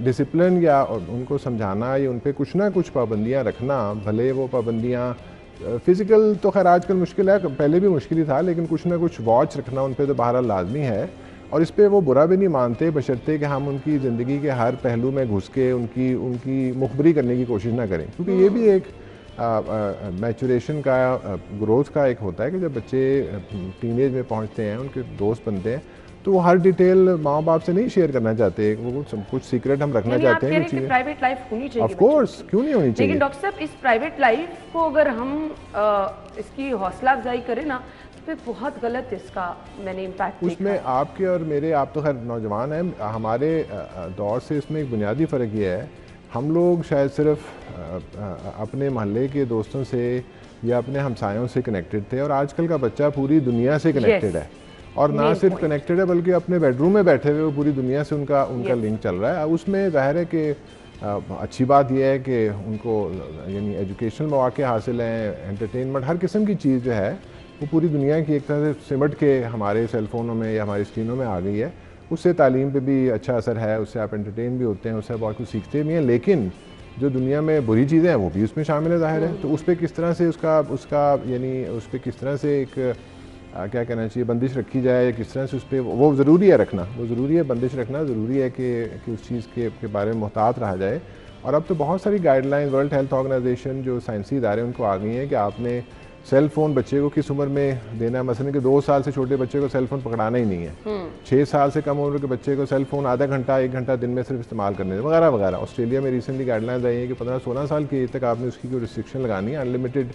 डिसिप्लिन या उनको समझाना या उन पर कुछ ना कुछ पाबंदियाँ रखना, भले वो पाबंदियाँ फ़िज़िकल तो खैर आजकल मुश्किल है, पहले भी मुश्किल ही था, लेकिन कुछ ना कुछ वॉच रखना उन पर तो बहरहाल लाजमी है। और इस पर वो बुरा भी नहीं मानते, बशर्ते कि हम उनकी ज़िंदगी के हर पहलू में घुस के उनकी मुखबरी करने की कोशिश ना करें, क्योंकि ये भी एक मैचुरेशन का, ग्रोथ का एक होता है कि जब बच्चे टीनेज में पहुंचते हैं, उनके दोस्त बनते हैं, तो वो हर डिटेल माँ बाप से नहीं शेयर करना चाहते, वो कुछ सीक्रेट हम रखना चाहते हैं। कि प्राइवेट लाइफ होनी चाहिए, ऑफ कोर्स, क्यों नहीं होनी चाहिए। लेकिन डॉक्टर साहब इस प्राइवेट लाइफ को अगर हम इसकी हौसला अफजाई करें ना तो फिर बहुत गलत इसका मैंने इम्पैक्ट उसमें आपके और मेरे, आप तो खैर नौजवान हैं, हमारे दौर से इसमें एक बुनियादी फ़र्क ये है हम लोग शायद सिर्फ अपने मोहल्ले के दोस्तों से या अपने हमसायों से कनेक्टेड थे, और आजकल का बच्चा पूरी दुनिया से कनेक्टेड है, और ना सिर्फ कनेक्टेड है बल्कि अपने बेडरूम में बैठे हुए वो पूरी दुनिया से उनका लिंक चल रहा है। उसमें ज़ाहिर है कि अच्छी बात यह है कि उनको यानी एजुकेशनल मौके हासिल हैं, एंटरटेनमेंट, हर किस्म की चीज़ जो है वो पूरी दुनिया की एक तरह से सिमट के हमारे सेल फ़ोनों में या हमारी स्क्रीनों में आ गई है। उससे तालीम पे भी अच्छा असर है, उससे आप एंटरटेन भी होते हैं, उससे बहुत कुछ सीखते भी हैं, लेकिन जो दुनिया में बुरी चीज़ें हैं वो भी उसमें शामिल है ज़ाहिर है। तो उस पर किस तरह से उसका यानी उस पर किस तरह से एक क्या कहना चाहिए बंदिश रखी जाए, किस तरह से उस पर वो ज़रूरी है रखना, वो ज़रूरी है बंदिश रखना, ज़रूरी है कि उस चीज़ के बारे में मुहतात रहा जाए। और अब तो बहुत सारी गाइडलाइन वर्ल्ड हेल्थ ऑर्गेनाइजेशन जो साइंसी इदारे उनको आ गई हैं कि आपने सेल फ़ोन बच्चे को किस उम्र में देना है। मसलन कि 2 साल से छोटे बच्चे को सेल फ़ोन पकड़ाना ही नहीं है, 6 साल से कम उम्र के बच्चे को सेल फ़ोन आधा घंटा 1 घंटा दिन में सिर्फ इस्तेमाल करने वगैरह वगैरह। ऑस्ट्रेलिया में रिसेंटली गाइडलाइंस आई है कि 15-16 साल की एज तक आपने उसकी कोई रिस्ट्रिक्शन लगानी है, अनलिमिटेड,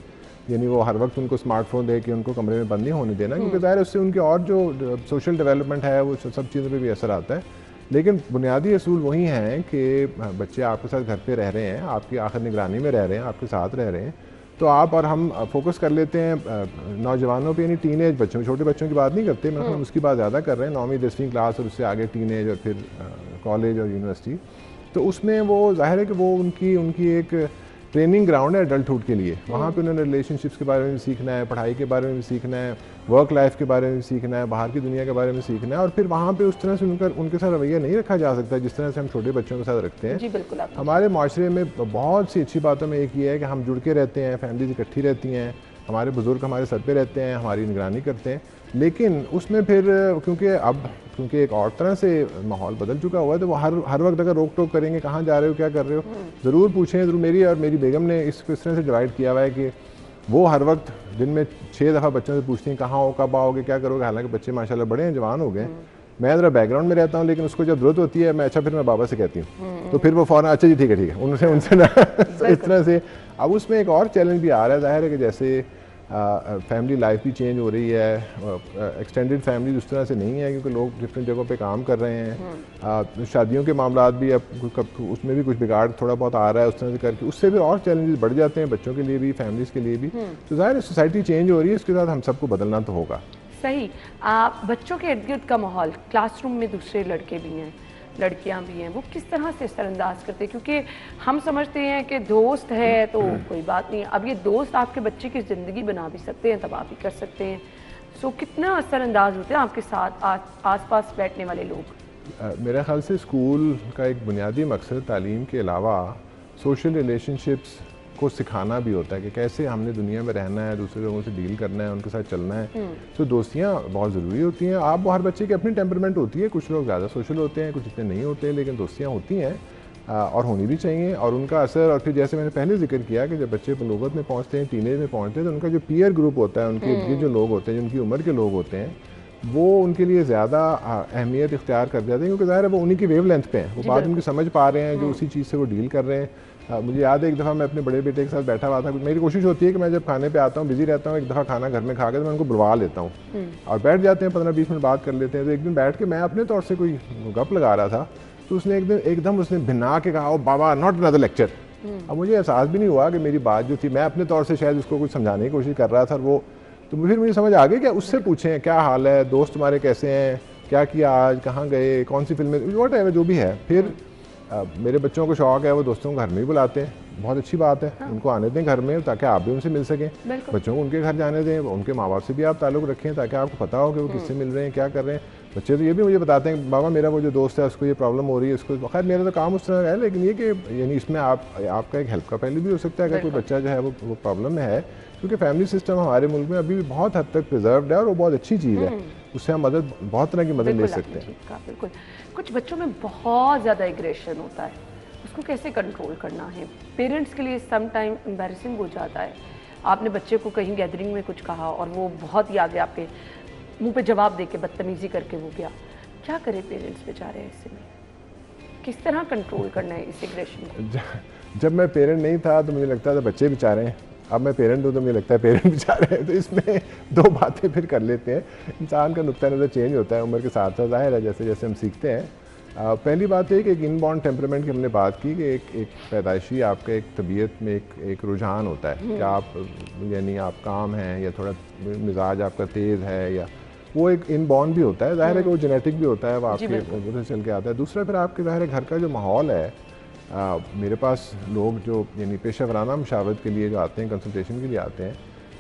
यानी वो हर वक्त उनको स्मार्टफोन दे के उनको कमरे में बंद नहीं होने देना, क्योंकि ज़ाहिर उससे उनके और जो सोशल डेवलपमेंट है वो सब चीज़ों पे भी असर आता है। लेकिन बुनियादी असूल वही हैं कि बच्चे आपके साथ घर पे रह रहे हैं, आपकी आखिर निगरानी में रह रहे हैं, आपके साथ रह रहे हैं, तो आप और हम फोकस कर लेते हैं नौजवानों पे, यानी टीनेज बच्चों, छोटे बच्चों की बात नहीं करते, मतलब उसकी बात ज़्यादा कर रहे हैं, 9वीं 10वीं क्लास और उससे आगे टीनेज और फिर कॉलेज और यूनिवर्सिटी। तो उसमें वो ज़ाहिर है कि वो उनकी एक ट्रेनिंग ग्राउंड है एडल्टहुड के लिए। वहाँ पे उन्होंने रिलेशनशिप्स के बारे में भी सीखना है, पढ़ाई के बारे में भी सीखना है, वर्क लाइफ के बारे में भी सीखना है, बाहर की दुनिया के बारे में सीखना है, और फिर वहाँ पे उस तरह से उनके साथ रवैया नहीं रखा जा सकता जिस तरह से हम छोटे बच्चों के साथ रखते हैं। जी बिल्कुल। हमारे माशरे में बहुत सी अच्छी बातों में एक ये है कि हम जुड़ के रहते हैं, फैमिलीज इकट्ठी रहती हैं, हमारे बुज़ुर्ग हमारे सर पे रहते हैं, हमारी निगरानी करते हैं, लेकिन उसमें फिर क्योंकि एक और तरह से माहौल बदल चुका हुआ है, तो वो हर वक्त अगर रोक टोक करेंगे, कहाँ जा रहे हो, क्या कर रहे हो, ज़रूर पूछें। ज़रूर मेरी बेगम ने इसको इस तरह से डिवाइड किया हुआ है कि वो हर वक्त दिन में 6 दफ़ा बच्चों से पूछती हैं कहाँ हो, कब आओगे, क्या करोगे। हालांकि बच्चे माशाल्लाह बड़े हैं, जवान हो गए, मैं ज़रा बैकग्राउंड में रहता हूँ, लेकिन उसको जब ज़रूरत होती है मैं फिर मैं बाबा से कहती हूँ, तो फिर वो फ़ौरन अच्छा जी ठीक है उनसे ना तो इस तरह से। अब उसमें एक और चैलेंज भी आ रहा है, ज़ाहिर है कि जैसे फैमिली लाइफ भी चेंज हो रही है, एक्सटेंडेड फैमिली उस तरह से नहीं है क्योंकि लोग डिफरेंट जगहों पे काम कर रहे हैं, शादियों के मामला भी अब उसमें भी कुछ बिगाड़ थोड़ा बहुत आ रहा है, उस तरह से करके उससे भी और चैलेंजेस बढ़ जाते हैं बच्चों के लिए भी, फैमिलीज़ के लिए भी। तो ज़ाहिर है सोसाइटी चेंज हो रही है, इसके साथ हम सबको बदलना तो होगा। सही। बच्चों के इर्द गिर्द का माहौल, क्लासरूम में दूसरे लड़के भी हैं, लड़कियां भी हैं, वो किस तरह से असरअंदाज करते हैं? क्योंकि हम समझते हैं कि दोस्त है तो कोई बात नहीं, अब ये दोस्त आपके बच्चे की ज़िंदगी बना भी सकते हैं, तबाह भी कर सकते हैं। सो कितना असरअंदाज होते हैं आपके साथ आस-पास बैठने वाले लोग? मेरे ख्याल से स्कूल का एक बुनियादी मकसद तालीम के अलावा सोशल रिलेशनशिप्स को सिखाना भी होता है कि कैसे हमने दुनिया में रहना है, दूसरे लोगों से डील करना है, उनके साथ चलना है। तो दोस्तियाँ बहुत ज़रूरी होती हैं। आप हर बच्चे की अपनी टेम्परमेंट होती है, कुछ लोग ज़्यादा सोशल होते हैं, कुछ इतने नहीं होते, लेकिन दोस्तियाँ होती हैं और होनी भी चाहिए। और उनका असर, और फिर जैसे मैंने पहले जिक्र किया कि जब बच्चे बलूगत में पहुँचते हैं, टीनेज में पहुँचते हैं, तो उनका जो पीयर ग्रुप होता है, उनके इर्द गिर्द जो लोग होते हैं, जिनकी उम्र के लोग होते हैं, वो उनके लिए ज़्यादा अहमियत इख्तियार कर जाते हैं क्योंकि ज़ाहिर है वो उन्हीं की वेव लेंथ पे हैं, वो बात उनकी समझ पा रहे हैं, जो उसी चीज़ से वो डील कर रहे हैं। मुझे याद है एक दफ़ा मैं अपने बड़े बेटे के साथ बैठा हुआ था, मेरी कोशिश होती है कि मैं जब खाने पे आता हूँ, बिजी रहता हूँ, एक दफ़ा खाना घर में खा के तो मैं उनको बुलवा लेता हूँ और बैठ जाते हैं, 15-20 मिनट बात कर लेते हैं। तो एक दिन बैठ के मैं अपने तौर से कोई गप लगा रहा था, तो उसने एकदम उसने भिना के कहा, ओ बाबा नॉट अनदर लेक्चर। अब मुझे एहसास भी नहीं हुआ कि मेरी बात जो थी, मैं अपने तौर से शायद उसको कुछ समझाने की कोशिश कर रहा था, और वो तो फिर मुझे समझ आ गई कि उससे पूछें क्या हाल है, दोस्त तुम्हारे कैसे हैं, क्या किया आज, कहाँ गए, कौन सी फिल्में, वॉट एवर जो भी है। फिर मेरे बच्चों को शौक़ है, वो दोस्तों को घर में ही बुलाते हैं, बहुत अच्छी बात है। उनको आने दें घर में ताकि आप भी उनसे मिल सकें, बच्चों को उनके घर जाने दें, उनके माँ बाप से भी आप ताल्लुक़ रखें ताकि आपको पता हो कि वो किससे मिल रहे हैं, क्या कर रहे हैं। बच्चे तो ये भी मुझे बताते हैं बाबा मेरा वो जो दोस्त है उसको ये प्रॉब्लम हो रही है, उसको खैर मेरा तो काम उस तरह है, लेकिन ये कि यानी इसमें आपका एक हेल्प का पहलू भी हो सकता है अगर कोई बच्चा जो है वो प्रॉब्लम में है, क्योंकि फैमिली सिस्टम हमारे मुल्क में अभी भी बहुत हद तक प्रिजर्व्ड है और वो बहुत अच्छी चीज़ है, उससे हम बहुत तरह की मदद ले सकते हैं। बिल्कुल। कुछ बच्चों में बहुत ज़्यादा एग्रेशन होता है, उसको कैसे कंट्रोल करना है? पेरेंट्स के लिए सम टाइम एम्बैरेसिंग हो जाता है, आपने बच्चे को कहीं गैदरिंग में कुछ कहा और वो बहुत ही आगे आपके मुंह पे जवाब दे के बदतमीज़ी करके वो गया, क्या करे पेरेंट्स बेचारे ऐसे में? किस तरह कंट्रोल करना है इस एग्रेशन को? जब मैं पेरेंट नहीं था तो मुझे लगता था बच्चे बेचारे हैं, अब मैं पेरेंट हूँ तो मुझे लगता है पेरेंट बेचारे हैं। तो इसमें दो बातें फिर कर लेते हैं, इंसान का नुक्ता नज़र चेंज होता है उम्र के साथ साथ, ज़ाहिर है जैसे जैसे हम सीखते हैं। पहली बात है कि एक इनबॉर्न टेम्परामेंट की हमने बात की कि एक पैदाइशी आपका एक तबीयत में एक रुझान होता है कि आप यानी आप काम हैं या थोड़ा मिजाज आपका तेज़ है, या वो एक इनबॉर्न भी होता है, ज़ाहिर है कि वो जेनेटिक भी होता है, वो आपके उधर से चल के आता है। दूसरा फिर आपके ज़ाहिर है घर का जो माहौल है, मेरे पास लोग जो यानी पेशा वराना मशावरत के लिए जो आते हैं, कंसल्टेशन के लिए आते हैं,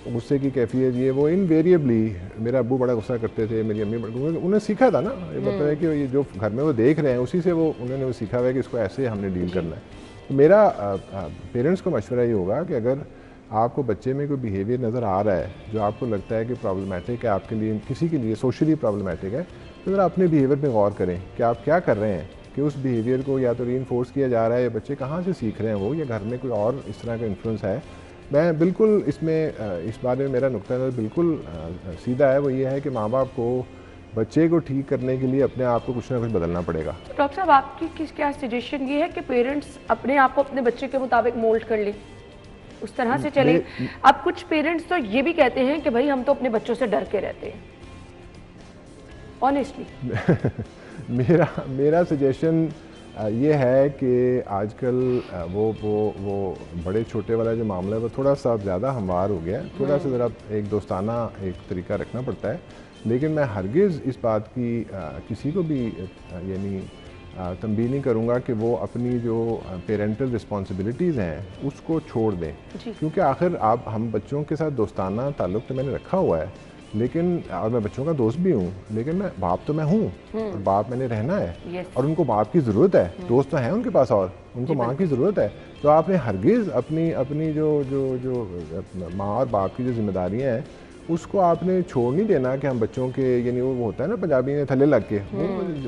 गुस्से की कैफियत ये वो इनवेरिएबली, मेरा अब्बू बड़ा गुस्सा करते थे, मेरी अम्मी उन्होंने सीखा था ना, ये मतलब है कि ये जो घर में वो देख रहे हैं उसी से वो उन्होंने वो सीखा हुआ है कि इसको ऐसे हमने डील करना है। तो मेरा पेरेंट्स को मशवरा ये होगा कि अगर आपको बच्चे में कोई बिहेवियर नज़र आ रहा है जो आपको लगता है कि प्रॉब्लमेटिक है आपके लिए, किसी के लिए सोशली प्रॉब्लमेटिक है, तो ज़रा अपने बिहेवियर पर गौर करें कि आप क्या कर रहे हैं, कि उस बिहेवियर को या तो रीइंफोर्स किया जा रहा है, या बच्चे कहाँ से सीख रहे हैं वो, या घर में कोई और इस तरह का इन्फ्लुएंस है। मैं बिल्कुल इसमें इस बारे में मेरा नुक्ता नज़र बिल्कुल सीधा है, वो ये है कि माँ बाप को बच्चे को ठीक करने के लिए अपने आप को कुछ ना कुछ बदलना पड़ेगा। तो डॉक्टर साहब आपकी क्या सजेशन ये है कि पेरेंट्स अपने आप को अपने बच्चे के मुताबिक मोल्ड कर लें, उस तरह से चलें? अब कुछ पेरेंट्स तो ये भी कहते हैं कि भाई हम तो अपने बच्चों से डर के रहते हैं, ऑनेस्टली। मेरा सजेशन ये है कि आजकल वो बड़े छोटे वाला जो मामला है वो थोड़ा सा ज़्यादा हमवार हो गया है, थोड़ा सा ज़रा एक दोस्ताना एक तरीका रखना पड़ता है। लेकिन मैं हरगिज़ इस बात की किसी को भी यानी तंबीह नहीं करूँगा कि वो अपनी जो पेरेंटल रिस्पॉन्सिबिलिटीज़ हैं उसको छोड़ दें, क्योंकि आखिर हम बच्चों के साथ दोस्ताना ताल्लुक़ तो मैंने रखा हुआ है, लेकिन और मैं बच्चों का दोस्त भी हूँ, लेकिन मैं बाप तो मैं हूँ और बाप मैंने रहना है और उनको बाप की ज़रूरत है, दोस्त तो हैं उनके पास और उनको माँ की ज़रूरत है। तो आपने हरगिज़ अपनी जो माँ और बाप की जो जिम्मेदारियाँ हैं उसको आपने छोड़ नहीं देना कि हम बच्चों के यानी वो होता है ना पंजाबी में थले लग के,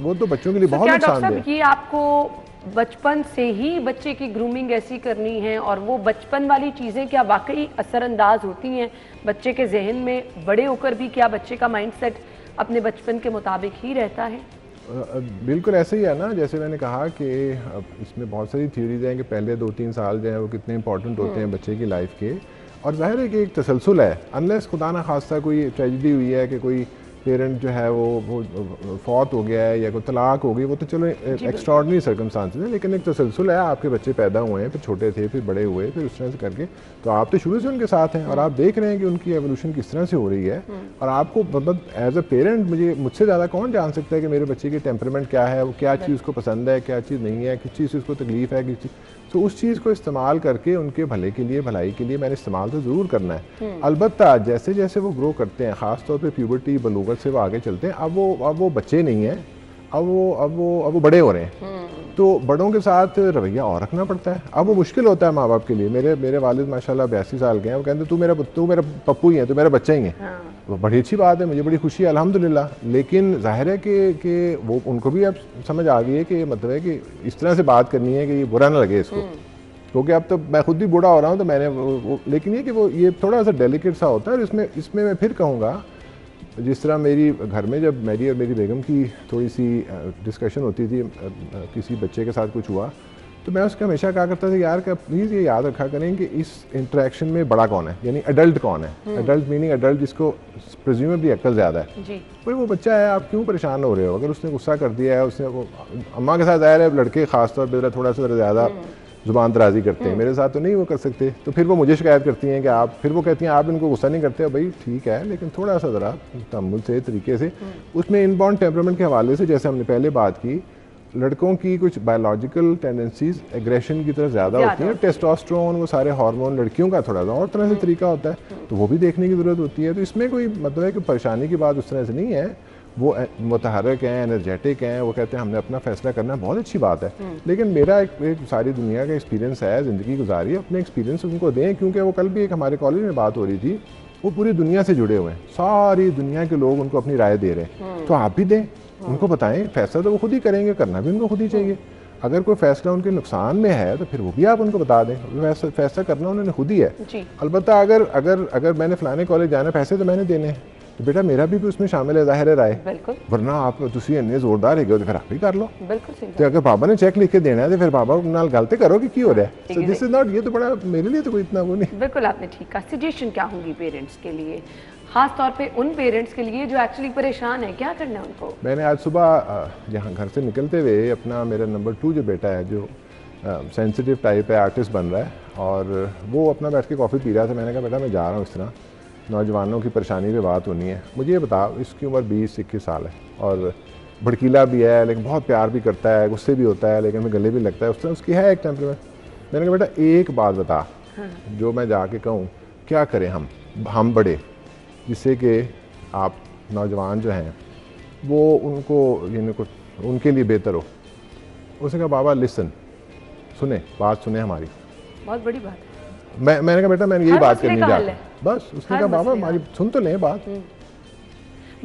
वो तो बच्चों के लिए बहुत नुकसानदेह है। ये आपको बचपन से ही बच्चे की ग्रूमिंग ऐसी करनी है और वो बचपन वाली चीज़ें क्या वाकई असरअंदाज होती हैं बच्चे के जहन में? बड़े होकर भी क्या बच्चे का माइंडसेट अपने बचपन के मुताबिक ही रहता है? बिल्कुल ऐसे ही है ना, जैसे मैंने कहा कि इसमें बहुत सारी थ्योरीज हैं कि पहले 2-3 साल जो है वो कितने इंपॉर्टेंट होते हैं बच्चे की लाइफ के, और जाहिर है कि एक तसलसल है, अनलेस खुदा ना खास्ता कोई ट्रेजिडी हुई है कि कोई पेरेंट जो है वो फौत हो गया है या कोई तलाक हो गई, वो तो चलो एक्स्ट्राऑर्डिनरी सर्कमस्टांसेस है, लेकिन एक तसलसल है, आपके बच्चे पैदा हुए हैं, फिर छोटे थे, फिर बड़े हुए, फिर उस तरह से करके, तो आप तो शुरू से उनके साथ हैं और आप देख रहे हैं कि उनकी एवोल्यूशन किस तरह से हो रही है। और आपको मतलब एज अ पेरेंट मुझसे ज़्यादा कौन जान सकता है कि मेरे बच्चे की टेम्परामेंट क्या है, वो क्या चीज़ उसको पसंद है, क्या चीज़ नहीं है, किस चीज़ से उसको तकलीफ है, किस चीज़, तो उस चीज़ को इस्तेमाल करके उनके भले के लिए, भलाई के लिए मैंने इस्तेमाल तो ज़रूर करना है। अलबत्ता जैसे जैसे वो ग्रो करते हैं, ख़ास तौर पे प्यूबर्टी बलूगत से वो आगे चलते हैं, अब वो बच्चे नहीं हैं, अब वो बड़े हो रहे हैं, तो बड़ों के साथ रवैया और रखना पड़ता है। अब वो मुश्किल होता है माँ बाप के लिए। मेरे वालिद माशाल्लाह 82 साल के हैं, वो कहते तू मेरा पप्पू ही है, तू मेरा बच्चा ही है। वो बड़ी अच्छी बात है, मुझे बड़ी खुशी है अल्हम्दुलिल्लाह, लेकिन जाहिर है कि वो उनको भी अब समझ आ गई है कि मतलब है कि इस तरह से बात करनी है कि ये बुरा ना लगे इसको, क्योंकि अब तो मैं खुद भी बूढ़ा हो रहा हूँ, तो मैंने लेकिन ये कि वो ये थोड़ा सा डेलिकेट सा होता है। और इसमें मैं फिर कहूँगा, जिस तरह मेरी घर में जब मेरी और मेरी बेगम की थोड़ी सी डिस्कशन होती थी, किसी बच्चे के साथ कुछ हुआ, तो मैं उसका हमेशा कहा करता था यार कि प्लीज़ ये याद रखा करें कि इस इंटरेक्शन में बड़ा कौन है, यानी अडल्ट कौन है। अडल्ट मीनिंग अडल्ट जिसको प्रेज्यूमेबली अक्ल ज़्यादा है जी। भाई वो बच्चा है, आप क्यों परेशान हो रहे हो? अगर उसने गुस्सा कर दिया है, उसने वो अम्मा के साथ ज़ाहिर है लड़के ख़ासतौर पर थोड़ा सा ज़्यादा ज़ुबान दराजी करते हैं, मेरे साथ तो नहीं वो कर सकते, तो फिर वो मुझे शिकायत करती हैं कि आप, फिर वो कहती हैं आप इनको गुस्सा नहीं करते। भाई ठीक है, लेकिन थोड़ा सा ज़रा तअम्मुल से तरीके से उसमें इनबॉर्न टेम्परामेंट के हवाले से, जैसे हमने पहले बात की, लड़कों की कुछ बायोलॉजिकल टेंडेंसीज एग्रेशन की तरफ ज़्यादा होती हैं, टेस्टोस्टेरोन वो सारे हार्मोन, लड़कियों का थोड़ा सा और तरह से तरीका होता है, तो वो भी देखने की ज़रूरत होती है। तो इसमें कोई मतलब है कि परेशानी की बात उस तरह से नहीं है। वो मुतहरक हैं, एनर्जेटिक हैं, वो कहते हैं हमने अपना फैसला करना है, बहुत अच्छी बात है। लेकिन मेरा एक सारी दुनिया का एक्सपीरियंस है, ज़िंदगी गुजारी, अपने एक्सपीरियंस उनको दें, क्योंकि वो कल भी एक हमारे कॉलेज में बात हो रही थी, वो पूरी दुनिया से जुड़े हुए हैं, सारी दुनिया के लोग उनको अपनी राय दे रहे हैं, तो आप भी दें, उनको बताएं, फैसला तो वो खुद ही करेंगे, करना भी उनको खुद ही चाहिए। अगर कोई फैसला उनके नुकसान में है तो फिर वो भी आप उनको बता दें, फैसला करना उन्होंने खुद ही है। अलबत्ता अगर मैंने फलाने कॉलेज जाना, पैसे तो मैंने देने हैं, तो बेटा मेरा भी उसमें शामिल है, जाहिर है राय, वरना आप तुसी इन्ने जोरदार है तो फिर आप ही कर लो। तो अगर पापा ने चेक लिख के देना है तो फिर पापा नाल गलते करो कि हो रहा है। सो दिस इज नॉट, ये तो बड़ा मेरे लिए तो कोई इतना वो नहीं। बिल्कुल आपने ठीक कहा। सजेशन क्या होंगी पेरेंट्स के लिए? खास तौर पे उन पेरेंट्स के लिए जो एक्चुअली परेशान है, क्या करना है उनको? मैंने आज सुबह यहाँ घर से निकलते हुए अपना मेरा नंबर 2 जो बेटा है, जो सेंसिटिव टाइप है, आर्टिस्ट बन रहा है, और वो अपना बैठ के कॉफ़ी पी रहा था। मैंने कहा बेटा मैं जा रहा हूँ, इस तरह नौजवानों की परेशानी पे बात होनी है, मुझे ये बता, इसकी उम्र 20-21 साल है और भड़कीला भी है, लेकिन बहुत प्यार भी करता है, गुस्से भी होता है, लेकिन मैं गले भी लगता है, उस तरह उसकी है एक टेम्परामेंट। मैंने कहा बेटा एक बात बता, जो मैं जाके कहूँ क्या करें हम बड़े, जिससे कि आप नौजवान जो हैं वो उनके लिए बेहतर हो। उसने कहा बाबा लिसन, बात सुने हमारी। बहुत बड़ी बात है। मैंने कहा बेटा मैंने यही बात करनी का जाती, बस उसने कहा बाबा हमारी सुन तो लें बात।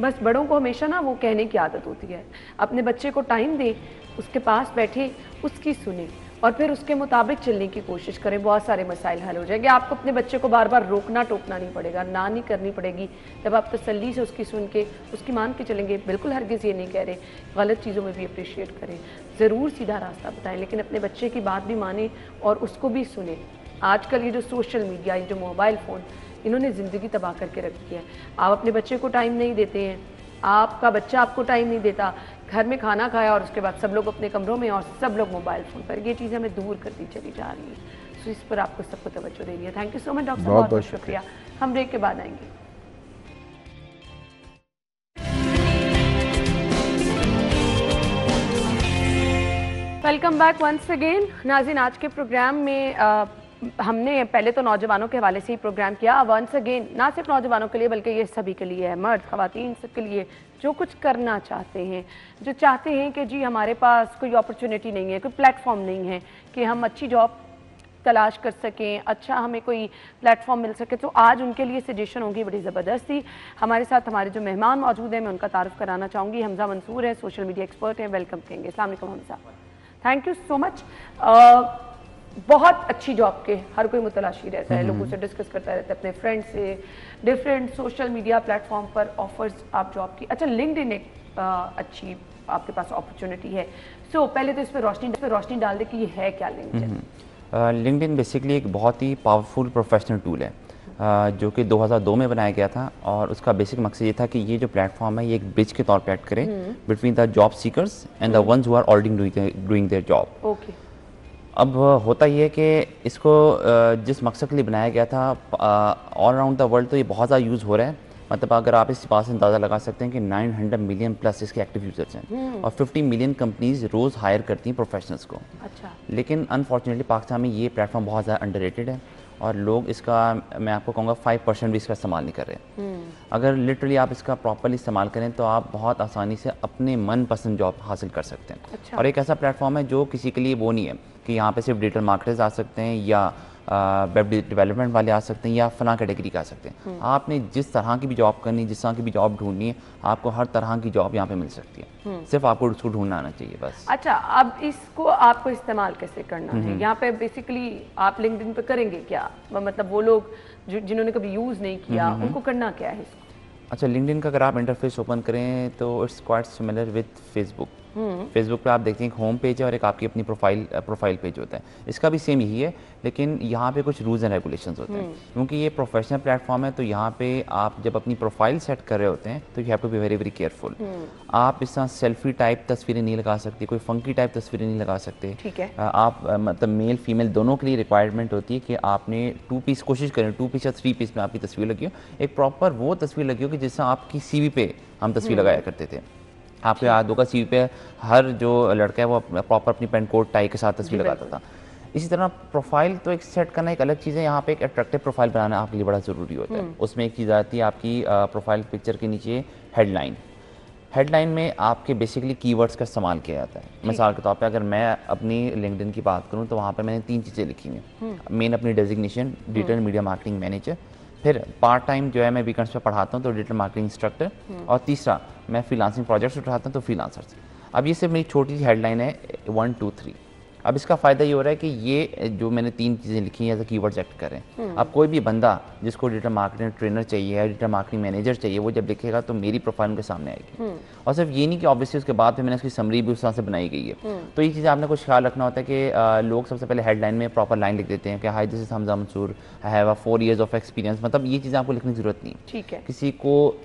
बस बड़ों को हमेशा ना वो कहने की आदत होती है, अपने बच्चे को टाइम दे, उसके पास बैठे, उसकी सुने और फिर उसके मुताबिक चलने की कोशिश करें, बहुत सारे मसाइल हल हो जाएंगे। आपको अपने बच्चे को बार बार रोकना टोकना नहीं पड़ेगा, ना नहीं करनी पड़ेगी। जब आप तसल्ली से उसकी सुन के उसकी मान के चलेंगे, बिल्कुल हरगिज़ ये नहीं कह रहे गलत चीज़ों में भी अप्रिशिएट करें, ज़रूर सीधा रास्ता बताएं, लेकिन अपने बच्चे की बात भी माने और उसको भी सुने। आजकल ये जो सोशल मीडिया, ये जो मोबाइल फ़ोन, इन्होंने ज़िंदगी तबाह करके रखी है। आप अपने बच्चे को टाइम नहीं देते हैं, आपका बच्चा आपको टाइम नहीं देता, घर में खाना खाया और उसके बाद सब लोग अपने कमरों में और सब लोग मोबाइल फ़ोन पर, ये चीज़ें हमें दूर करती चली जा रही है। सो इस पर आपको सबको तवज्जो देनी है। Thank you so much doctor साहब, बहुत बहुत शुक्रिया। हम ब्रेक के बाद आएंगे। Welcome back once again. नाज़रीन, आज के प्रोग्राम में हमने पहले तो नौजवानों के हवाले से ही प्रोग्राम किया। वंस अगेन ना सिर्फ नौजवानों के लिए बल्कि ये सभी के लिए है, मर्द ख़वातीन सबके लिए, जो कुछ करना चाहते हैं, जो चाहते हैं कि जी हमारे पास कोई अपॉर्चुनिटी नहीं है, कोई प्लेटफॉर्म नहीं है कि हम अच्छी जॉब तलाश कर सकें, अच्छा हमें कोई प्लेटफॉर्म मिल सके, तो आज उनके लिए सजेशन होगी बड़ी ज़बरदस्त ही। हमारे साथ हमारे जो मेहमान मौजूद हैं, मैं उनका तारुफ कराना चाहूँगी। हमजा मंसूर है, सोशल मीडिया एक्सपर्ट हैं, वेलकम कहेंगे। अस्सलाम वालेकुम Hamza, thank you so much. बहुत अच्छी जॉब के हर कोई मुतलाशी रहता है, लोगों से डिस्कस करता रहता है, अपने फ्रेंड से, डिफरेंट सोशल मीडिया प्लेटफॉर्म पर ऑफर्स आप जॉब की। अच्छा, लिंक्डइन एक अच्छी आपके पास अपॉर्चुनिटी है। सो पहले तो इस पर रोशनी डाल दे कि ये है क्या लिंक्डइन। लिंक्डइन बेसिकली एक बहुत ही पावरफुल प्रोफेशनल टूल है जो कि 2002 में बनाया गया था, और उसका बेसिक मकसद ये था कि ये जो प्लेटफॉर्म है ये एक ब्रिज के तौर पे एक्ट करे between the job seekers and the ones who are already doing their job. Okay. अब होता ये है कि इसको जिस मकसद के लिए बनाया गया था, ऑल अराउंड द वर्ल्ड तो ये बहुत ज़्यादा यूज़ हो रहा है। मतलब अगर आप इस बात से अंदाज़ा लगा सकते हैं कि 900 मिलियन प्लस इसके एक्टिव यूज़र्स हैं और 50 मिलियन कंपनीज रोज़ हायर करती हैं प्रोफेशनल्स को। अच्छा। लेकिन अनफॉर्चुनेटली पाकिस्तान में ये प्लेटफॉर्म बहुत ज़्यादा अंडररेटेड है और लोग इसका, मैं आपको कहूँगा 5% भी इसका इस्तेमाल नहीं कर रहे। अगर लिटरली आप इसका प्रॉपर्ली इस्तेमाल करें तो आप बहुत आसानी से अपने मनपसंद जॉब हासिल कर सकते हैं। अच्छा। और एक ऐसा प्लेटफॉर्म है जो किसी के लिए वो नहीं है कि यहाँ पे सिर्फ डिजिटल मार्केटर्स आ सकते हैं या वेब डेवलपमेंट वाले आ सकते हैं या फला कैटेगरी का आ सकते हैं। आपने जिस तरह की भी जॉब करनी, जिस तरह की भी जॉब ढूंढनी है, आपको हर तरह की जॉब यहाँ पे मिल सकती है, सिर्फ आपको उसको ढूंढना आना चाहिए बस। अच्छा, अब इसको आपको इस्तेमाल कैसे करना है? यहाँ पे बेसिकली आप लिंक्डइन पे करेंगे क्या? मतलब वो लोग जिन्होंने कभी यूज़ नहीं किया, उनको करना क्या है इसको? अच्छा, लिंक्डइन का अगर आप इंटरफेस ओपन करें तो it's quite similar with Facebook. Facebook पे आप देखते हैं एक होम पेज है और एक आपकी अपनी प्रोफाइल पेज होता है। इसका भी सेम यही है, लेकिन यहाँ पे कुछ रूल्स एंड रेगुलेशंस होते हैं। क्योंकि ये प्रोफेशनल प्लेटफॉर्म है तो यहाँ पे आप जब अपनी प्रोफाइल सेट कर रहे होते हैं तो you have to be very very careful. आप इस तरह सेल्फी टाइप तस्वीरें नहीं लगा सकते, कोई फंकी टाइप तस्वीरें नहीं लगा सकते। ठीक है। आप मतलब मेल फीमेल दोनों के लिए रिक्वायरमेंट होती है कि आपने 2 पीस कोशिश करें, 2 पीस या 3 पीस में आपकी तस्वीर लगी हो, एक प्रॉपर वो तस्वीर लगी हो कि जिससे आपकी CV पे हम तस्वीर लगाया करते थे। आपको याद होगा CV पे हर जो लड़का है वो प्रॉपर अपनी पेंट कोट टाई के साथ तस्वीर लगाता था। इसी तरह प्रोफाइल तो एक सेट करना एक अलग चीज़ है, यहाँ पे एक अट्रैक्टिव प्रोफाइल बनाना आपके लिए बड़ा ज़रूरी होता है। उसमें एक चीज़ आती है आपकी प्रोफाइल पिक्चर के नीचे हेडलाइन में आपके बेसिकली कीवर्ड्स का इस्तेमाल किया जाता है। मिसाल के तौर पे अगर मैं अपनी लिंक्डइन की बात करूँ तो वहाँ पर मैंने 3 चीज़ें लिखी हैं। मेन अपनी designation digital media marketing manager, फिर पार्ट टाइम जो है मैं वीकेंड्स पे पढ़ाता हूँ तो डिजिटल मार्केटिंग इंस्ट्रक्टर, और तीसरा मैं फ्रीलांसिंग प्रोजेक्ट्स उठाता हूँ तो फ्रीलांसर्स। अब ये सिर्फ मेरी छोटी सी हेडलाइन है 1 2 3। अब इसका फ़ायदा ये हो रहा है कि ये जो मैंने 3 चीज़ें लिखी हैं, एज कीवर्ड्स एक्ट करें। अब कोई भी बंदा जिसको डिजिटल मार्केटिंग ट्रेनर चाहिए या डिजिटल मार्केटिंग मैनेजर चाहिए, वो जब लिखेगा तो मेरी प्रोफाइल उनके सामने आएगी। और सिर्फ ये नहीं कि ऑब्वियसली उसके बाद फिर मैंने उसकी समरी भी उस तरह से बनाई गई है। तो ये चीज़ें आपने कुछ ख्याल रखना होता है कि लोग सबसे पहले हेडलाइन में प्रॉपर लाइन लिख देते हैं कि hi this is Hamza Mansoor, I have a 4 years of experience. मतलब ये चीज़ें आपको लिखने की ज़रूरत नहीं। ठीक है। किसी को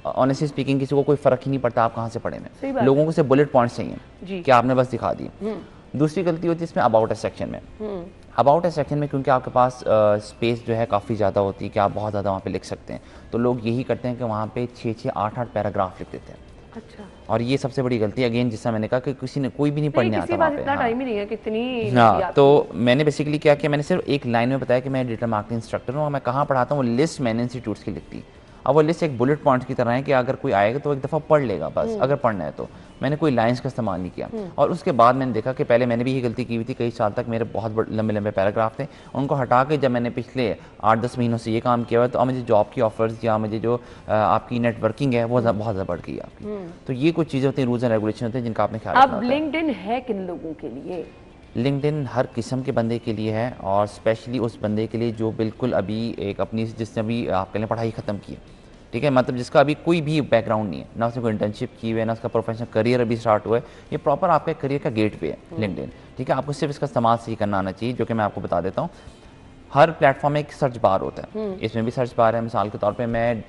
ऑनेस्टली स्पीकिंग किसी को कोई फ़र्क ही नहीं पड़ता आप कहाँ से पढ़े सही में। बात लोगों को सिर्फ बुलेट पॉइंट्स जी। चाहिए कि आपने बस दिखा दिए। दूसरी गलती होती है इसमें अबाउट अ सेक्शन में। अबाउट अ सेक्शन में क्योंकि आपके पास स्पेस जो है काफ़ी ज़्यादा होती है कि आप बहुत ज़्यादा वहाँ पे लिख सकते हैं, तो लोग यही करते हैं कि वहाँ पे 6-6, 8-8 पैराग्राफ लिख देते हैं। अच्छा। और ये सबसे बड़ी गलती है, अगेन जिससे मैंने कहा कि किसी ने कोई भी नहीं पढ़ने आता वहाँ पे। इतना टाइम ही नहीं है कितनी। हाँ, तो मैंने बेसिकली क्या किया, मैंने सिर्फ एक लाइन में बताया कि मैं डिजिटल मार्केटिंग इंस्ट्रक्टर हूँ और मैं कहाँ पढ़ाता हूँ। वो लिस्ट मैंने इंस्टीट्यूट्स की लिख दी। अब वो लिस्ट एक बुलेट पॉइंट की तरह है कि अगर कोई आएगा तो एक दफ़ा पढ़ लेगा बस, अगर पढ़ना है तो। मैंने कोई लाइंस का इस्तेमाल नहीं किया। और उसके बाद मैंने देखा कि पहले मैंने भी ये गलती की हुई थी, कई साल तक मेरे बहुत लंबे लंबे पैराग्राफ थे, उनको हटा के जब मैंने पिछले 8-10 महीनों से ये काम किया हुआ तो अब मुझे जॉब की ऑफर्स या मुझे जो आपकी नेटवर्किंग है वो बहुत ज़्यादा बढ़ गई आपकी। तो ये कुछ चीज़ें होती हैं, रूल्स एंड रेगुलेशन होते हैं जिनका आपने ख्याल रखना अब होता है। लिंक्डइन है किन लोगों के लिए? लिंक्डइन हर किस्म के बंदे के लिए है, और स्पेशली उस बंदे के लिए जो बिल्कुल अभी एक अपनी जिसने अभी आप कह लें पढ़ाई ख़त्म की है, ठीक है, मतलब जिसका अभी कोई भी बैकग्राउंड नहीं है, ना उसने कोई इंटर्नशिप की हुई है, ना उसका प्रोफेशनल करियर अभी स्टार्ट हुआ है। ये प्रॉपर आपका करियर का गेटवे है लिंक्डइन, ठीक है। आपको सिर्फ इसका इस्तेमाल सही करना आना चाहिए, जो कि मैं आपको बता देता हूँ। हर प्लेटफॉर्म में एक सर्च बार होता है, इसमें भी सर्च बार है। मिसाल के तौर पर मैं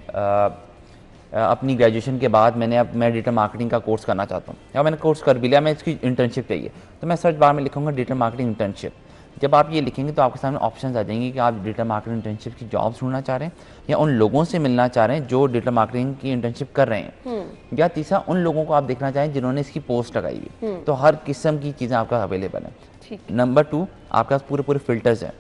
अपनी ग्रेजुएशन के बाद मैं डिजिटल मार्केटिंग का कोर्स करना चाहता हूँ, या मैंने कोर्स कर भी लिया, मैं इसकी इंटर्नशिप चाहिए, तो मैं सर्च बार में लिखूंगा डिजिटल मार्केटिंग इंटर्नशिप। जब आप ये लिखेंगे तो आपके सामने ऑप्शंस आ जाएंगे कि आप डिजिटल मार्केटिंग इंटर्नशिप की जॉब्स ढूंढना चाह रहे हैं, या उन लोगों से मिलना चाह रहे हैं जो डिजिटल मार्केटिंग की इंटर्नशिप कर रहे हैं, या तीसरा उन लोगों को आप देखना चाहें जिन्होंने इसकी पोस्ट लगाई हुई। तो हर किस्म की चीज़ें आपका अवेलेबल है। नंबर 2, आपके पास पूरे फिल्टर्स हैं।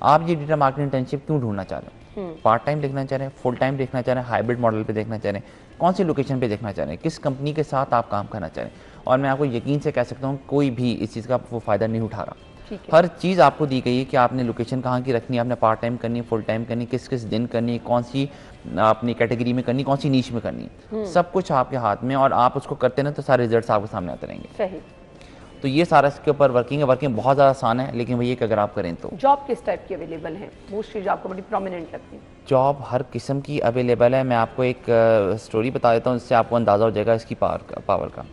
आप ये डिजिटल मार्केटिंग इंटर्नशिप क्यों ढूंढना चाह रहे हैं, पार्ट टाइम देखना चाह रहे हैं, फुल टाइम देखना चाह रहे हैं, हाइब्रिड मॉडल पे देखना चाह रहे हैं, कौन सी लोकेशन पे देखना चाह रहे हैं, किस कंपनी के साथ आप काम करना चाह रहे हैं। और मैं आपको यकीन से कह सकता हूँ कोई भी इस चीज़ का वो फ़ायदा नहीं उठा रहा। हर चीज़ आपको दी गई है कि आपने लोकेशन कहाँ की रखनी है, आपने पार्ट टाइम करनी है, फुल टाइम करनी है, किस किस दिन करनी है, कौन सी अपनी कैटेगरी में करनी, कौन सी नीश में करनी है, सब कुछ आपके हाथ में, और आप उसको करते ना तो सारे रिजल्ट्स आपके सामने आते रहेंगे। सही। तो ये सारा इसके ऊपर वर्किंग है। वर्किंग बहुत ज़्यादा आसान है, लेकिन वही कि अगर आप करें तो। जॉब किस टाइप की अवेलेबल है मोस्टली जो आपको बड़ी प्रोमिनेंट लगती है? जॉब हर किस्म की अवेलेबल है। मैं आपको एक स्टोरी बता देता हूँ, जिससे आपको अंदाज़ा हो जाएगा इसकी पावर का।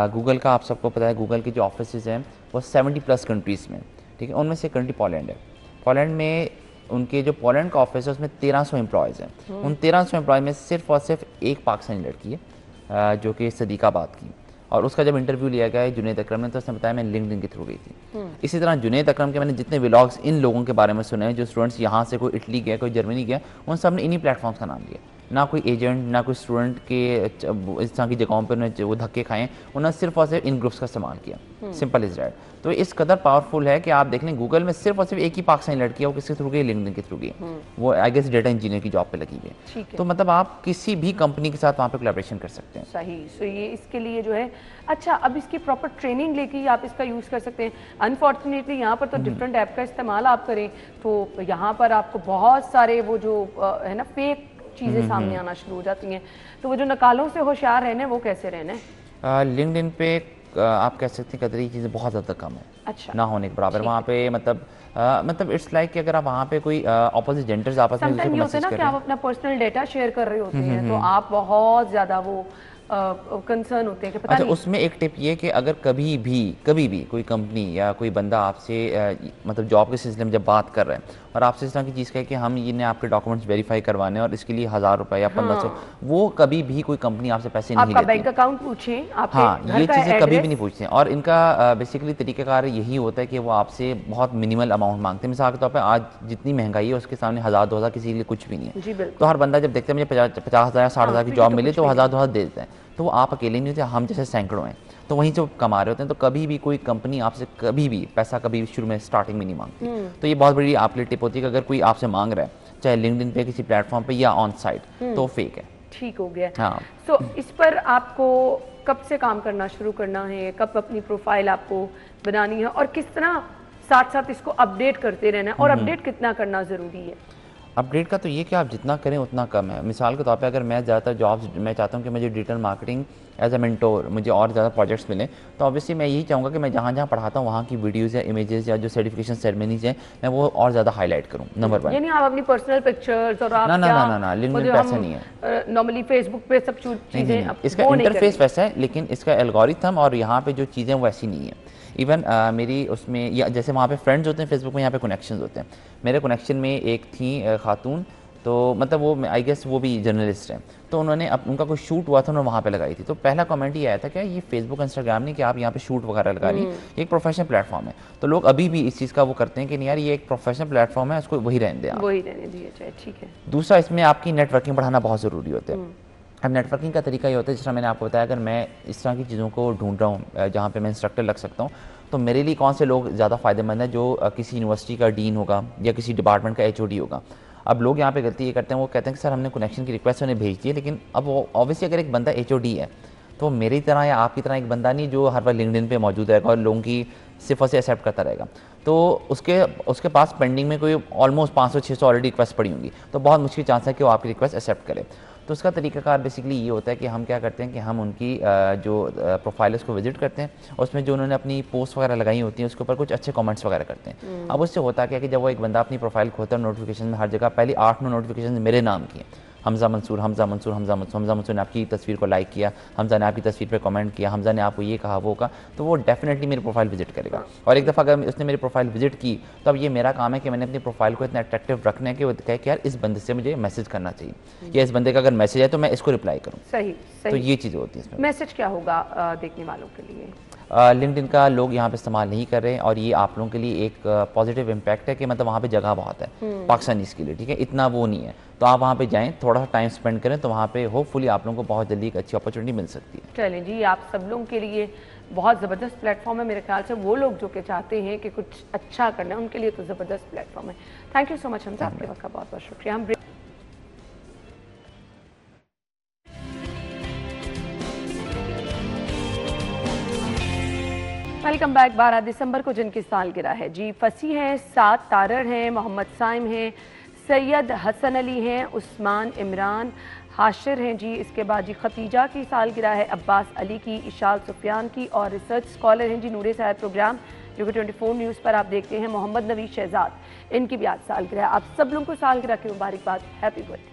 गूगल का आप सबको पता है, गूगल के जो ऑफिस हैं वो 70+ कंट्रीज़ में, ठीक है। उनमें से कंट्री पोलैंड है। पोलैंड में उनके जो पोलैंड का ऑफिस है उसमें 1300 एम्प्लॉयज़ हैं। उन 1300 एम्प्लॉय में सिर्फ और सिर्फ एक पाकिस्तानी लड़की है, जो कि सदीकाबाद की। और उसका जब इंटरव्यू लिया गया है जुनैद अकरम ने, तो उसने बताया मैं लिंक्डइन के थ्रू गई थी। इसी तरह जुनैद अकरम के मैंने जितने व्लॉग्स इन लोगों के बारे में सुने हैं, जो स्टूडेंट्स यहाँ से कोई इटली गया, कोई जर्मनी गया, उन सब ने इन्हीं प्लेटफॉर्म्स का नाम लिया। ना कोई एजेंट, ना कोई स्टूडेंट के इस तरह की जगहों पर उन्होंने वो धक्के खाएँ, उन्होंने सिर्फ और सिर्फ इन ग्रुप्स का इस्तेमाल किया। Simple is that. तो इस कदर पावरफुल है कि आप देख लें गूगल में सिर्फ और सिर्फ एक ही पाकिस्तानी लड़की है, वो किसके थ्रू गई, लिंक्डइन के थ्रू गई। वो आई गेस डेटा इंजीनियर की जॉब पे लगी हुई है। तो मतलब आप किसी भी कंपनी के साथ वहाँ पे कोलैबोरेशन कर सकते हैं। सही। सो ये इसके लिए जो है, अच्छा अब इसकी प्रॉपर ट्रेनिंग लेके ही आप इसका यूज़ कर सकते हैं। अनफॉर्चुनेटली यहाँ पर तो डिफरेंट ऐप का इस्तेमाल आप करें तो यहाँ पर आपको बहुत सारे वो जो है ना फेक चीज़ें सामने आना शुरू हो जाती हैं। तो वो जो नकालों से होशियार रहना है वो कैसे रहना है? लिंक्डइन पे आप कह सकते हैं कदरी चीज़ें बहुत ज़्यादा कम है। अच्छा। ना होने के बराबर वहाँ पे मतलब इट्स लाइक कि अगर आप वहाँ पे कोई ऑपोजिट जेंडर्स आपस में समटाइम ये होता है ना कि आप अपना पर्सनल डेटा शेयर कर रहे होते हैं, तो आप बहुत ज़्यादा वो कंसर्न होते हैं कि पता अच्छा नहीं। उसमें एक टिप ये कि अगर कभी भी कोई कंपनी या कोई बंदा आपसे मतलब जॉब के सिलसिले में जब बात कर रहा है और आपसे इस तरह की चीज़ कहे कि हम ये आपके डॉक्यूमेंट्स वेरीफाई करवाने और इसके लिए 1000 रुपये या 1500, वो कभी भी कोई कंपनी आपसे पैसे नहीं आपका लेती। बैंक अकाउंट पूछें, आपके हाँ, घर ये का चीज़ें कभी भी एड्रेस। नहीं पूछते हैं। और इनका बेसिकली तरीक़ाकार यही होता है कि वो आपसे बहुत मिनिमल अमाउंट मांगते हैं। मिसाल के तौर पर आज जितनी महंगाई है उसके सामने 1000-2000 किसी के लिए कुछ भी नहीं है। जी बिल्कुल। तो हर बंदा जब देखते हैं मुझे 50,000 या 60,000 की फिर जॉब तो मिले कुछ तो भी 1000-2000 दे देते हैं। तो वो आप अकेले नहीं होते, हम जैसे सैकड़ों हैं, तो वहीं से कमा रहे होते हैं। तो कभी भी कोई कंपनी आपसे कभी भी पैसा कभी भी शुरू में स्टार्टिंग में नहीं मांगती। तो ये बहुत बड़ी आपके लिए टिप होती है कि अगर कोई आपसे मांग रहा है चाहे लिंक्डइन पे, किसी प्लेटफॉर्म पे या ऑन साइट, तो फेक है। ठीक हो गया। हाँ। तो इस पर आपको कब से काम करना शुरू करना है, कब अपनी प्रोफाइल आपको बनानी है और किस तरह साथ साथ इसको अपडेट करते रहना है, और अपडेट कितना करना ज़रूरी है? अपग्रेड का तो ये कि आप जितना करें उतना कम है। मिसाल के तौर पे अगर मैं ज़्यादातर जॉब्स मैं चाहता हूँ कि मुझे digital marketing as a mentor मुझे और ज़्यादा प्रोजेक्ट्स मिलें, तो ऑब्वियसली मैं यही चाहूँगा कि मैं जहाँ जहाँ पढ़ाता हूँ वहाँ की वीडियोज़ या इमेजेस या जो सर्टिफिकेशन सेरेमनीज हैं मैं वो और ज़्यादा हाईलाइट करूँ, नंबर 1। यानी आप अपनी पर्सनल पिक्चर्स और आप ना ना क्या ना ना लिंक्डइन पे ऐसा नहीं है। नॉर्मली फेसबुक पे सब चीज़ें इसका इंटरफेस वैसा है, लेकिन इसका एल्गोरिथम और यहाँ पे जो चीज़ें वो ऐसी नहीं है। इवन मेरी उसमें या जैसे वहाँ पे फ्रेंड्स होते हैं फेसबुक में, यहाँ पे कनेक्शंस होते हैं। मेरे कनेक्शन में एक थी खातून, तो मतलब वो आई गेस वो भी जर्नलिस्ट हैं, तो उन्होंने उनका कोई शूट हुआ था, उन्होंने वहाँ पे लगाई थी। तो पहला कमेंट ये आया था क्या ये फेसबुक इंस्टाग्राम नहीं कि आप यहाँ पे शूट वगैरह लगा रही, ये एक प्रोफेशनल प्लेटफॉर्म है। तो लोग अभी भी इस चीज़ का वो करते हैं कि नहीं यार ये एक प्रोफेशनल प्लेटफॉर्म है, उसको वही रहने दें आप, वही रहने दिया जाए, ठीक है। दूसरा इसमें आपकी नेटवर्किंग बढ़ाना बहुत ज़रूरी होता है। अब नेटवर्किंग का तरीका ये होता है, जिस तरह मैंने आपको बताया, अगर मैं इस तरह की चीज़ों को ढूंढ रहा हूँ जहाँ पे मैं इंस्ट्रक्टर लग सकता हूँ, तो मेरे लिए कौन से लोग ज़्यादा फ़ायदेमंद है, जो किसी यूनिवर्सिटी का डीन होगा या किसी डिपार्टमेंट का HOD होगा। अब लोग यहाँ पे गलती ये करते हैं, वो कहते हैं कि सर हमने कनेक्शन की रिक्वेस्ट उन्हें भेज दी है, लेकिन अब वो ऑब्वियसली अगर एक बंदा HOD है तो मेरी तरह या आपकी तरह एक बंदा नहीं जो हर बार लिंक्डइन पे मौजूद रहेगा और लोगों की सिर्फ से एक्सेप्ट करता रहेगा। तो उसके पास पेंडिंग में कोई ऑलमोस्ट 500-600 ऑलरेडी रिक्वेस्ट पड़ी होंगी, तो बहुत मुश्किल चांस है कि वो आपकी रिक्वेस्ट एक्सेप्ट करे। तो उसका तरीकाकार बेसिकली ये होता है कि हम क्या करते हैं कि हम उनकी जो प्रोफाइल उसको विजिट करते हैं, उसमें जो उन्होंने अपनी पोस्ट वगैरह लगाई होती हैं उसके ऊपर कुछ अच्छे कमेंट्स वगैरह करते हैं। अब उससे होता क्या है कि जब वो एक बंदा अपनी प्रोफाइल खोलता है, नोटिफिकेशन में हर जगह पहली 8-9 नोटिफिकेशन मेरे नाम की है, हमजा मंसूर, हमजा मंसूर, हमजा मंसूर। हमजा मंसूर ने आपकी तस्वीर को लाइक किया, हमजा ने आपकी तस्वीर पे कमेंट किया, हमजा ने आपको ये कहा वो कहा, तो वो डेफिनेटली मेरी प्रोफाइल विजिट करेगा। और एक दफ़ा अगर उसने मेरी प्रोफाइल विजिट की तो अब ये मेरा काम है कि मैंने अपनी प्रोफाइल को इतना अट्रैक्टिव रखना है कि वो कहे कि यार इस बंदे से मुझे मैसेज करना चाहिए, या इस बंदे का अगर मैसेज है तो मैं इसको रिप्लाई करूँ। सही तो सही। ये चीज़ होती है इसमें। मैसेज क्या होगा देखने वालों के लिए? लिंक्डइन का लोग यहाँ पे इस्तेमाल नहीं कर रहे हैं, और ये आप लोगों के लिए एक पॉजिटिव इम्पैक्ट है कि मतलब वहाँ पे जगह बहुत है पाकिस्तानीज़ के लिए, ठीक है, इतना वो नहीं है। तो आप वहाँ पे जाएं, थोड़ा सा टाइम स्पेंड करें, तो वहाँ पे होपफुली आप लोगों को बहुत जल्दी एक अच्छी अपॉर्चुनिटी मिल सकती है। चलें जी, आप सब लोगों के लिए बहुत ज़बरदस्त प्लेटफॉर्म है। मेरे ख्याल से वो लोग जो कि चाहते हैं कि कुछ अच्छा करना है उनके लिए तो ज़बरदस्त प्लेटफॉर्म है। Thank you so much Hamza, आपके वक्त का बहुत बहुत शुक्रिया। हम वेलकम बैक। 12 दिसंबर को जिनकी सालगिरह है जी, फसी हैं, 7 तारड़ हैं, मोहम्मद साइम हैं, सैयद हसन अली हैं, उस्मान इमरान हाशिर हैं जी। इसके बाद जी खतीजा की सालगिरह है, अब्बास अली की, इशाल सुफियान की, और रिसर्च स्कॉलर हैं जी नूरे साहब प्रोग्राम जो कि 24 न्यूज़ पर आप देखते हैं, मोहम्मद नवी शहजाद, इनकी भी आज सालगिरह है। आप सब लोगों को सालगिरह की मुबारकबाद, हैप्पी बर्थडे।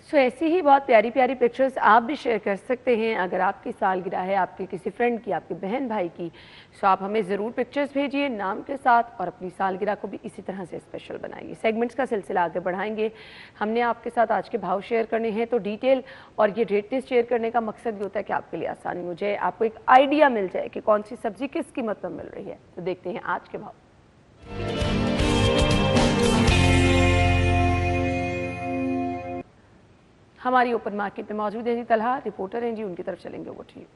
सो ऐसी ही बहुत प्यारी प्यारी पिक्चर्स आप भी शेयर कर सकते हैं। अगर आपकी सालगिरह है, आपके किसी फ्रेंड की, आपके बहन भाई की, सो आप हमें ज़रूर पिक्चर्स भेजिए नाम के साथ और अपनी सालगिरह को भी इसी तरह से स्पेशल बनाइए। सेगमेंट्स का सिलसिला आगे बढ़ाएंगे। हमने आपके साथ आज के भाव शेयर करने हैं, तो डिटेल और ये रेट लिस्ट शेयर करने का मकसद भी होता है कि आपके लिए आसानी हो जाए, आपको एक आइडिया मिल जाए कि कौन सी सब्जी किस कीमत पर मिल रही है। तो देखते हैं आज के भाव। हमारी ओपन मार्केट में मौजूद है जी तलहा, रिपोर्टर हैं जी, उनकी तरफ चलेंगे। वो ठीक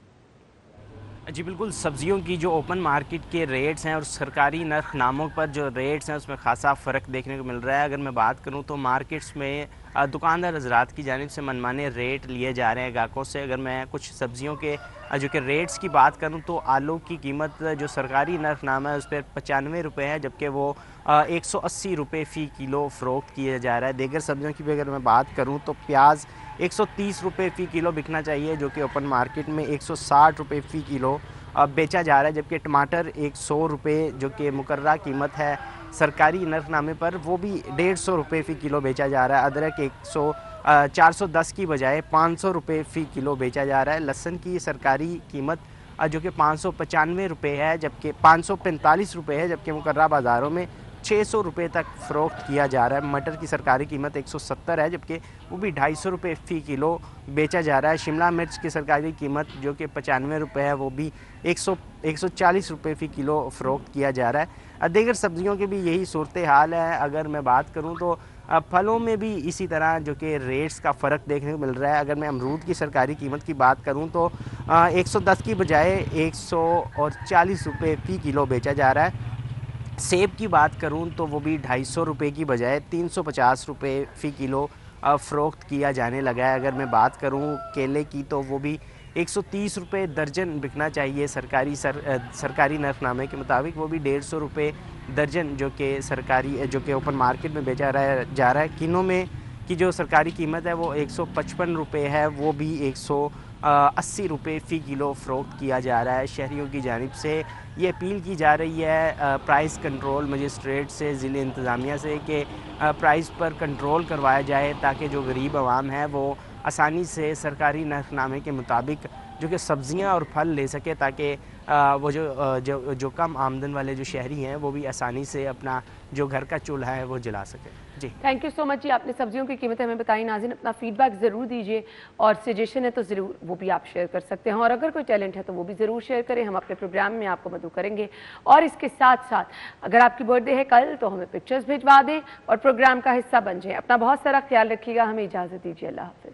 जी बिल्कुल, सब्जियों की जो ओपन मार्केट के रेट्स हैं और सरकारी नरखनामों पर जो रेट्स हैं उसमें खासा फ़र्क देखने को मिल रहा है। अगर मैं बात करूं तो मार्केट्स में दुकानदार हजरात की जानिब से मनमाने रेट लिए जा रहे हैं ग्राहकों से। अगर मैं कुछ सब्जियों के जो कि रेट्स की बात करूं तो आलू की कीमत जो सरकारी नरखनामा है उस पर 95 रुपये है, जबकि वो 180 रुपये फ़ी किलो फ़रोख्त किया जा रहा है। दीगर सब्जियों की भी अगर मैं बात करूँ तो प्याज 130 रुपये फ़ी किलो बिकना चाहिए, जो कि ओपन मार्केट में 160 रुपये फ़ी किलो बेचा जा रहा है। जबकि टमाटर 100 रुपये जो कि मुकर्रा कीमत है सरकारी नरखनामे पर, वो भी 150 रुपये फ़ी किलो बेचा जा रहा है। अदरक 410 की बजाय 500 रुपये फ़ी किलो बेचा जा रहा है। लहसुन की सरकारी कीमत जो कि 595 रुपये है, जबकि 545 रुपये है, जबकि मुकर्रा बाज़ारों में 600 रुपये तक फ़रोख्त किया जा रहा है। मटर की सरकारी कीमत 170 है, जबकि वो भी 250 रुपये फ़ी किलो बेचा जा रहा है। शिमला मिर्च की सरकारी कीमत जो कि 95 रुपये है, वो भी 140 रुपये फ़ी किलो फ़रोख्त किया जा रहा है। दीगर सब्जियों की भी यही सूरत हाल है। अगर मैं बात करूँ तो फलों में भी इसी तरह जो कि रेट्स का फ़र्क देखने को मिल रहा है। अगर मैं अमरूद की सरकारी कीमत की बात करूँ तो 110 की बजाय 140 रुपये फ़ी किलो बेचा जा रहा है। सेब की बात करूं तो वो भी 250 रुपये की बजाय 350 रुपये फ़ी किलो फ़रोख्त किया जाने लगा है। अगर मैं बात करूं केले की तो वो भी 130 रुपये दर्जन बिकना चाहिए सरकारी नरखनामे के मुताबिक, वो भी 150 रुपये दर्जन जो कि ओपन मार्केट में बेचा जा रहा है। किनों में की जो सरकारी कीमत है वो 155 रुपये है, वो भी 180 रुपये फ़ी किलो फ़रोख्त किया जा रहा है। शहरियों की जानिब से ये अपील की जा रही है प्राइस कंट्रोल मजिस्ट्रेट से, ज़िले इंतज़ामिया से, कि प्राइस पर कंट्रोल करवाया जाए ताकि जो गरीब आवाम है वो आसानी से सरकारी नरखनामे के मुताबिक जो कि सब्ज़ियाँ और फल ले सके, ताकि वो जो कम आमदन वाले जो शहरी हैं वो भी आसानी से अपना जो घर का चूल्हा है वो जला सके। जी थैंक यू सो मच जी, आपने सब्जियों की कीमतें हमें बताई। नाज़रीन अपना फीडबैक ज़रूर दीजिए और सजेशन है तो ज़रूर वो भी आप शेयर कर सकते हैं, और अगर कोई टैलेंट है तो वो भी ज़रूर शेयर करें। हम अपने प्रोग्राम में आपको मदद करेंगे। और इसके साथ साथ अगर आपकी बर्थडे है कल तो हमें पिक्चर्स भिजवा दें और प्रोग्राम का हिस्सा बन जाएं। अपना बहुत सारा ख्याल रखिएगा। हमें इजाज़त दीजिए। अल्लाह हाफ़िज़।